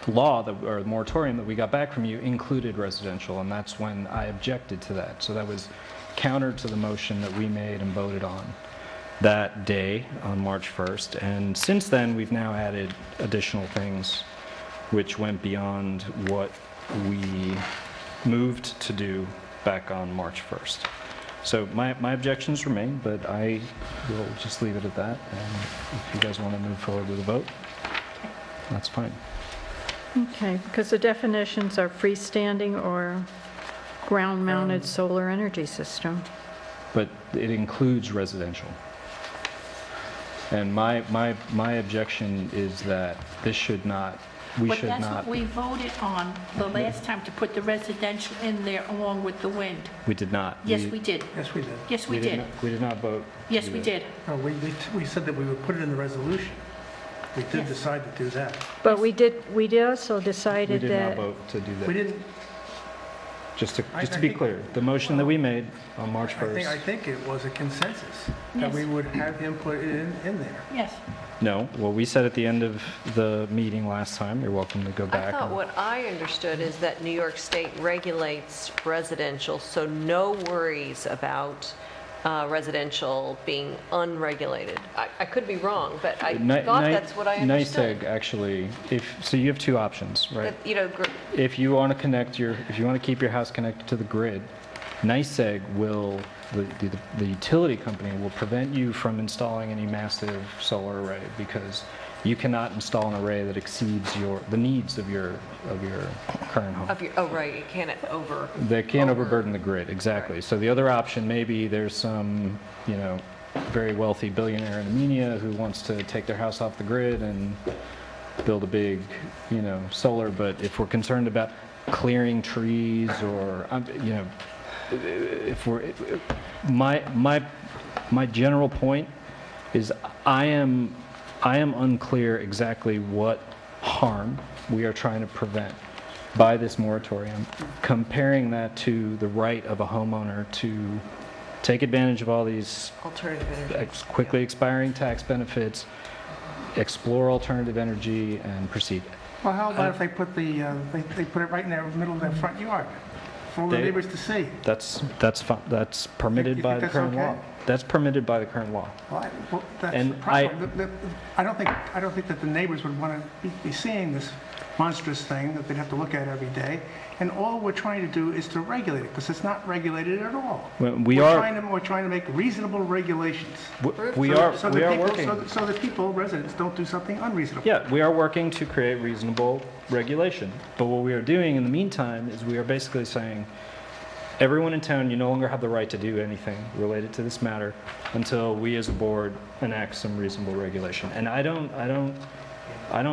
law or the moratorium that we got back from you included residential, and that's when I objected to that. So that was counter to the motion that we made and voted on that day on March 1st. And since then, we've now added additional things which went beyond what we moved to do back on March 1st. So my objections remain, but I will just leave it at that. And if you guys want to move forward with a vote, that's fine. Okay, because the definitions are freestanding or ground-mounted solar energy system. But it includes residential. And my objection is that this should not, But that's what we voted on the last time, to put the residential in there along with the wind. We did not. Yes, we did. Yes, we did. Yes, we did. We did not vote. Yes, we did. No, we said that we would put it in the resolution. We did decide to do that. But we did also decided We did not that, vote to do that. We didn't, Just to be clear, the motion that we made on March 1st. I think it was a consensus that we would have him put it in there. Yes. No, what we said at the end of the meeting last time, you're welcome to go I back. thought what I understood is that New York State regulates residential, so no worries about residential being unregulated. I could be wrong, but I thought that's what I understood. NYSEG actually, so you have two options, right? You know, If you want to keep your house connected to the grid, NYSEG will, the utility company will prevent you from installing any massive solar array because you cannot install an array that exceeds the needs of your current home. oh, right, it can't They can't overburden the grid, exactly. So the other option, maybe there's some, very wealthy billionaire in Amenia who wants to take their house off the grid and build a big, solar. But if we're concerned about clearing trees or, my general point is I am unclear exactly what harm we are trying to prevent by this moratorium, comparing that to the right of a homeowner to take advantage of all these alternative energy, quickly expiring tax benefits, explore alternative energy, and proceed. Well, how about if they put they put it right in the middle of their front yard for all the neighbors to see? That's fine. That's permitted by the current law. That's permitted by the current law. Well, that's the problem. I don't think that the neighbors would want to be seeing this monstrous thing that they'd have to look at every day. And all we're trying to do is to regulate it, because it's not regulated at all. We're trying to make reasonable regulations. We are working. So that residents don't do something unreasonable. Yeah, we are working to create reasonable regulation. But what we are doing in the meantime is we are basically saying, everyone in town, you no longer have the right to do anything related to this matter until we as a board enact some reasonable regulation. And I don't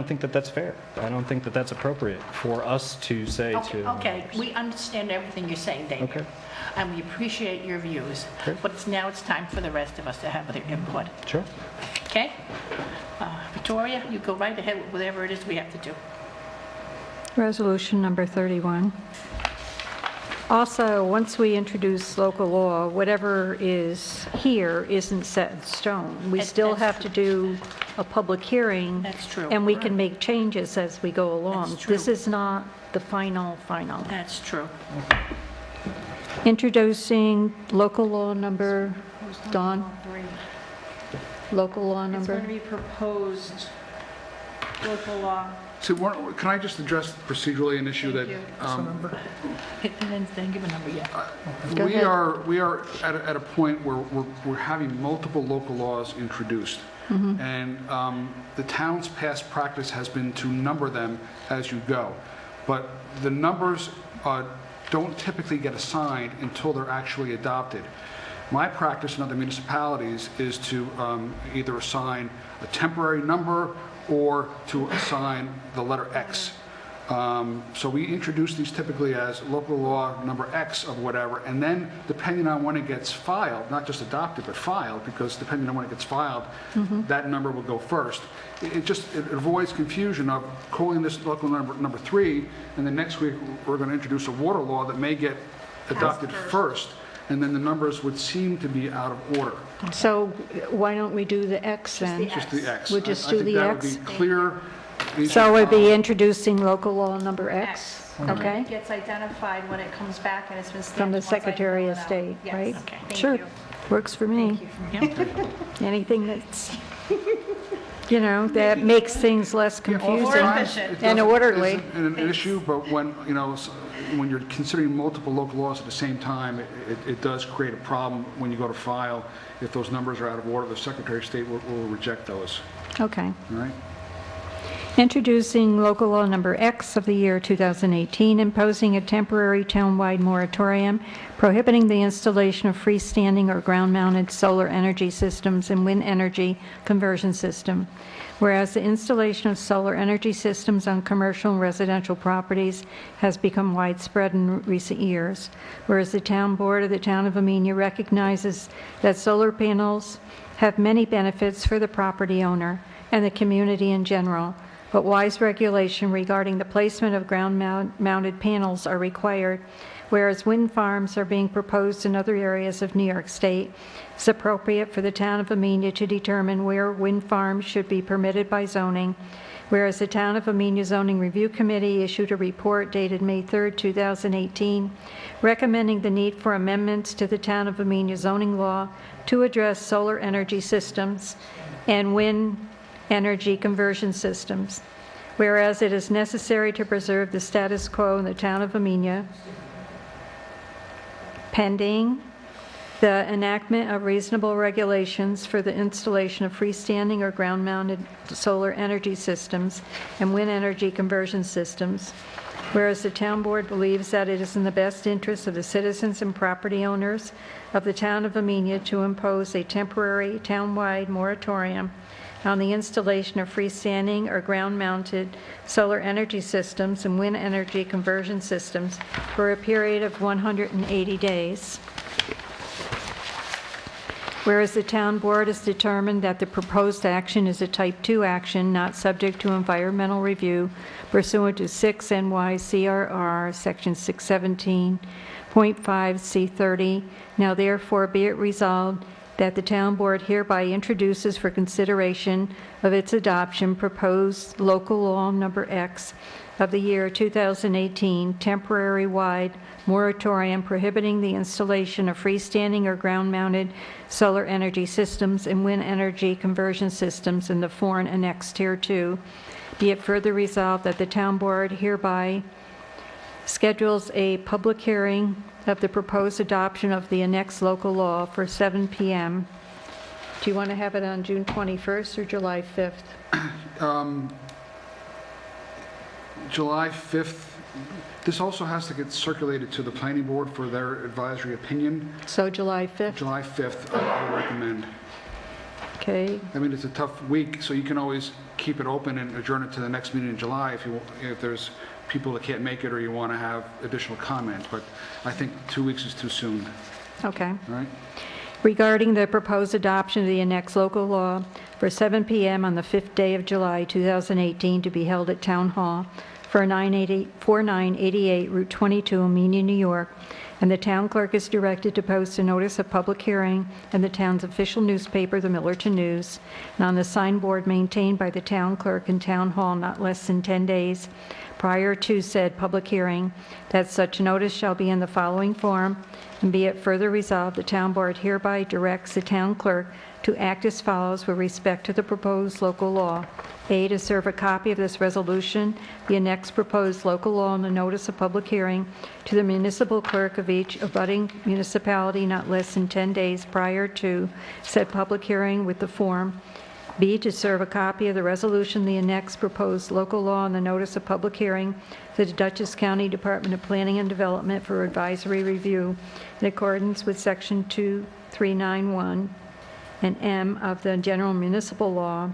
think that that's fair. I don't think that that's appropriate for us to say Okay, we understand everything you're saying, David. Okay. And we appreciate your views. Okay. But now it's time for the rest of us to have their input. Sure. Okay? Victoria, you go right ahead with whatever it is we have to do. Resolution number 31. Also, once we introduce local law, whatever is here isn't set in stone. We still have to do a public hearing. That's true. And we can make changes as we go along. That's true. This is not the final. That's true. Introducing local law number, Dawn? Local law number? It's going to be proposed local law. So can I just address procedurally an issue that And then give a number, we are at a point where we're having multiple local laws introduced. And the town's past practice has been to number them as you go. But the numbers don't typically get assigned until they're actually adopted. My practice in other municipalities is to either assign a temporary number or to assign the letter X. So we introduce these typically as local law number X of whatever, and then depending on when it gets filed, not just adopted, but filed, because depending on when it gets filed, that number will go first. It avoids confusion of calling this local number 3, and then next week we're going to introduce a water law that may get adopted first, and then the numbers would seem to be out of order. So why don't we do the X then? Just the X. We'll just do the X? I think that would be clear. So we'd be introducing local law number X? Okay. It gets identified when it comes back and it's been stamped. From the once I Secretary fill of it out. State, Yes. right? Okay. Thank Sure. you. Works for me. Thank you. Anything that's, that makes things less confusing efficient. and orderly. It's an issue, but when you're considering multiple local laws at the same time, it does create a problem when you go to file. If those numbers are out of order, the Secretary of State will reject those. Okay. All right? Introducing local law number X of the year 2018, imposing a temporary townwide moratorium prohibiting the installation of freestanding or ground-mounted solar energy systems and wind energy conversion system. Whereas the installation of solar energy systems on commercial and residential properties has become widespread in recent years. Whereas the town board of the town of Amenia recognizes that solar panels have many benefits for the property owner and the community in general, but wise regulation regarding the placement of ground-mounted panels are required whereas wind farms are being proposed in other areas of New York State, it's appropriate for the town of Amenia to determine where wind farms should be permitted by zoning, whereas the Town of Amenia Zoning Review Committee issued a report dated May 3, 2018, recommending the need for amendments to the Town of Amenia zoning law to address solar energy systems and wind energy conversion systems. Whereas it is necessary to preserve the status quo in the Town of Amenia, pending the enactment of reasonable regulations for the installation of freestanding or ground-mounted solar energy systems and wind energy conversion systems. Whereas the town board believes that it is in the best interest of the citizens and property owners of the town of Amenia to impose a temporary town-wide moratorium on the installation of freestanding or ground-mounted solar energy systems and wind energy conversion systems for a period of 180 days. Whereas the town board has determined that the proposed action is a type 2 action not subject to environmental review pursuant to 6 NYCRR section 617.5 C30. Now therefore be it resolved that the town board hereby introduces for consideration of its adoption proposed local law number X of the year 2018, temporary wide moratorium prohibiting the installation of freestanding or ground-mounted solar energy systems and wind energy conversion systems in the foreign annexed Tier 2. Be it further resolved that the town board hereby schedules a public hearing of the proposed adoption of the annexed local law for 7 p.m. Do you want to have it on June 21st or July 5th? July 5th. This also has to get circulated to the planning board for their advisory opinion. So July 5th? July 5th, I would recommend. Okay. I mean, it's a tough week, so you can always keep it open and adjourn it to the next meeting in July if there's people that can't make it or you want to have additional comment. But I think 2 weeks is too soon. Okay. All right. Regarding the proposed adoption of the annexed local law for 7 p.m. on the 5th day of July 2018 to be held at Town Hall for 4988 Route 22, Amenia, New York, and the town clerk is directed to post a notice of public hearing in the town's official newspaper, the Millerton News, and on the signboard maintained by the town clerk in Town Hall not less than 10 days prior to said public hearing, that such notice shall be in the following form, and be it further resolved, the town board hereby directs the town clerk to act as follows with respect to the proposed local law. A, to serve a copy of this resolution, the annexed proposed local law and the notice of public hearing to the municipal clerk of each abutting municipality not less than 10 days prior to said public hearing with the form. B, to serve a copy of the resolution, the annexed proposed local law and the notice of public hearing to the Dutchess County Department of Planning and Development for advisory review in accordance with Section 2391 and M of the General Municipal Law.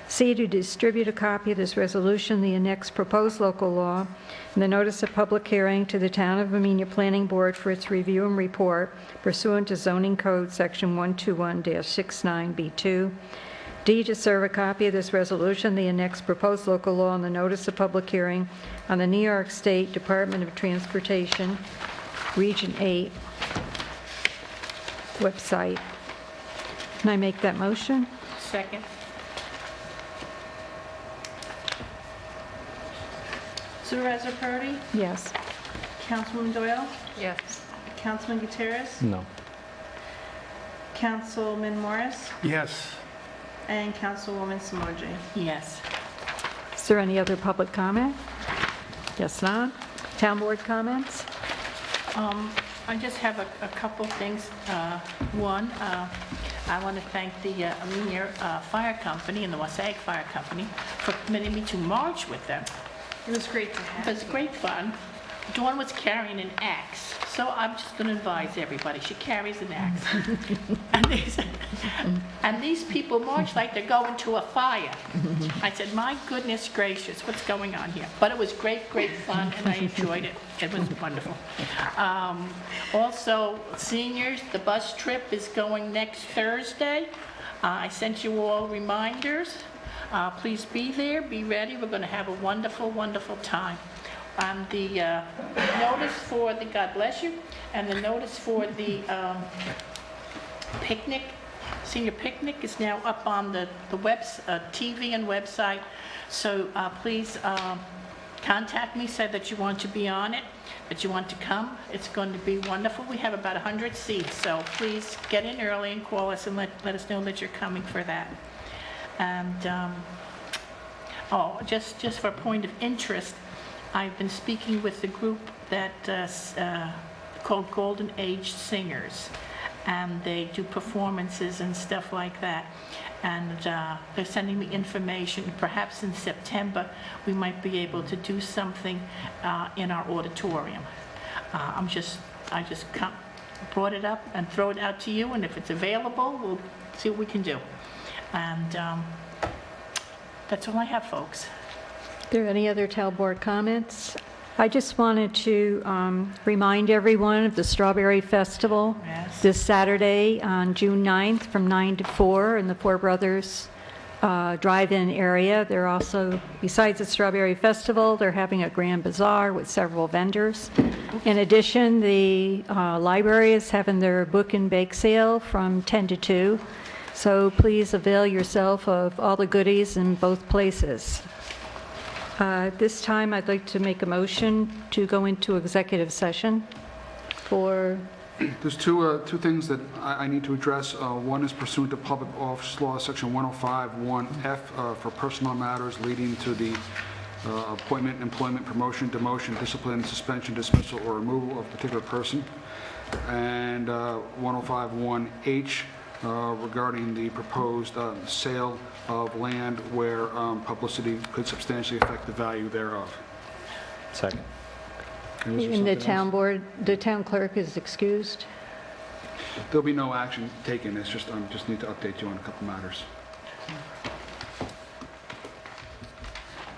C, to distribute a copy of this resolution, the annexed proposed local law, and the notice of public hearing to the Town of Amenia Planning Board for its review and report pursuant to Zoning Code Section 121-69B2. D, to serve a copy of this resolution, the annexed proposed local law, and the notice of public hearing on the New York State Department of Transportation, Region 8 website. Can I make that motion? Second. Supervisor Purdy? Yes. Councilwoman Doyle? Yes. Councilman Gutierrez? No. Councilman Morris? Yes. And Councilwoman Samoji? Yes. Is there any other public comment? Yes, not. Town board comments? I just have a couple things. One, I want to thank the Amenia Fire Company and the Wasaig Fire Company for permitting me to march with them. It was great to have It was great fun. Dawn was carrying an axe, so I'm just going to advise everybody, she carries an axe. and these people march like they're going to a fire. I said, my goodness gracious, what's going on here? But it was great, great fun, and I enjoyed it. It was wonderful. Also, seniors, the bus trip is going next Thursday. I sent you all reminders. Please be there, be ready. We're going to have a wonderful, wonderful time. The notice for the, God bless you, and the notice for the picnic, senior picnic is now up on the TV and website. So please contact me, say that you want to be on it, that you want to come. It's going to be wonderful. We have about 100 seats, so please get in early and call us and let us know that you're coming for that. And just for a point of interest, I've been speaking with the group that called Golden Age Singers, and they do performances and stuff like that. And they're sending me information. Perhaps in September we might be able to do something in our auditorium. I just brought it up and throw it out to you, and if it's available, we'll see what we can do. And that's all I have, folks. Are there any other town board comments? I just wanted to remind everyone of the Strawberry Festival this Saturday on June 9th from 9 to 4 in the Four Brothers drive-in area. They're also, besides the Strawberry Festival, they're having a grand bazaar with several vendors. In addition, the library is having their book and bake sale from 10 to 2. So please avail yourself of all the goodies in both places. This time, I'd like to make a motion to go into executive session for... There's two things that I need to address. One is pursuant to Public Office Law, Section 105(1)(f), for personnel matters leading to the appointment, employment, promotion, demotion, discipline, suspension, dismissal, or removal of a particular person. And 105(1)(h), regarding the proposed sale of land where publicity could substantially affect the value thereof. Second. In the town board, the town clerk is excused. There'll be no action taken. It's just, just need to update you on a couple matters.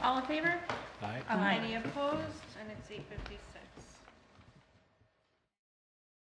All in favor? Aye. Any opposed? And it's 8:56.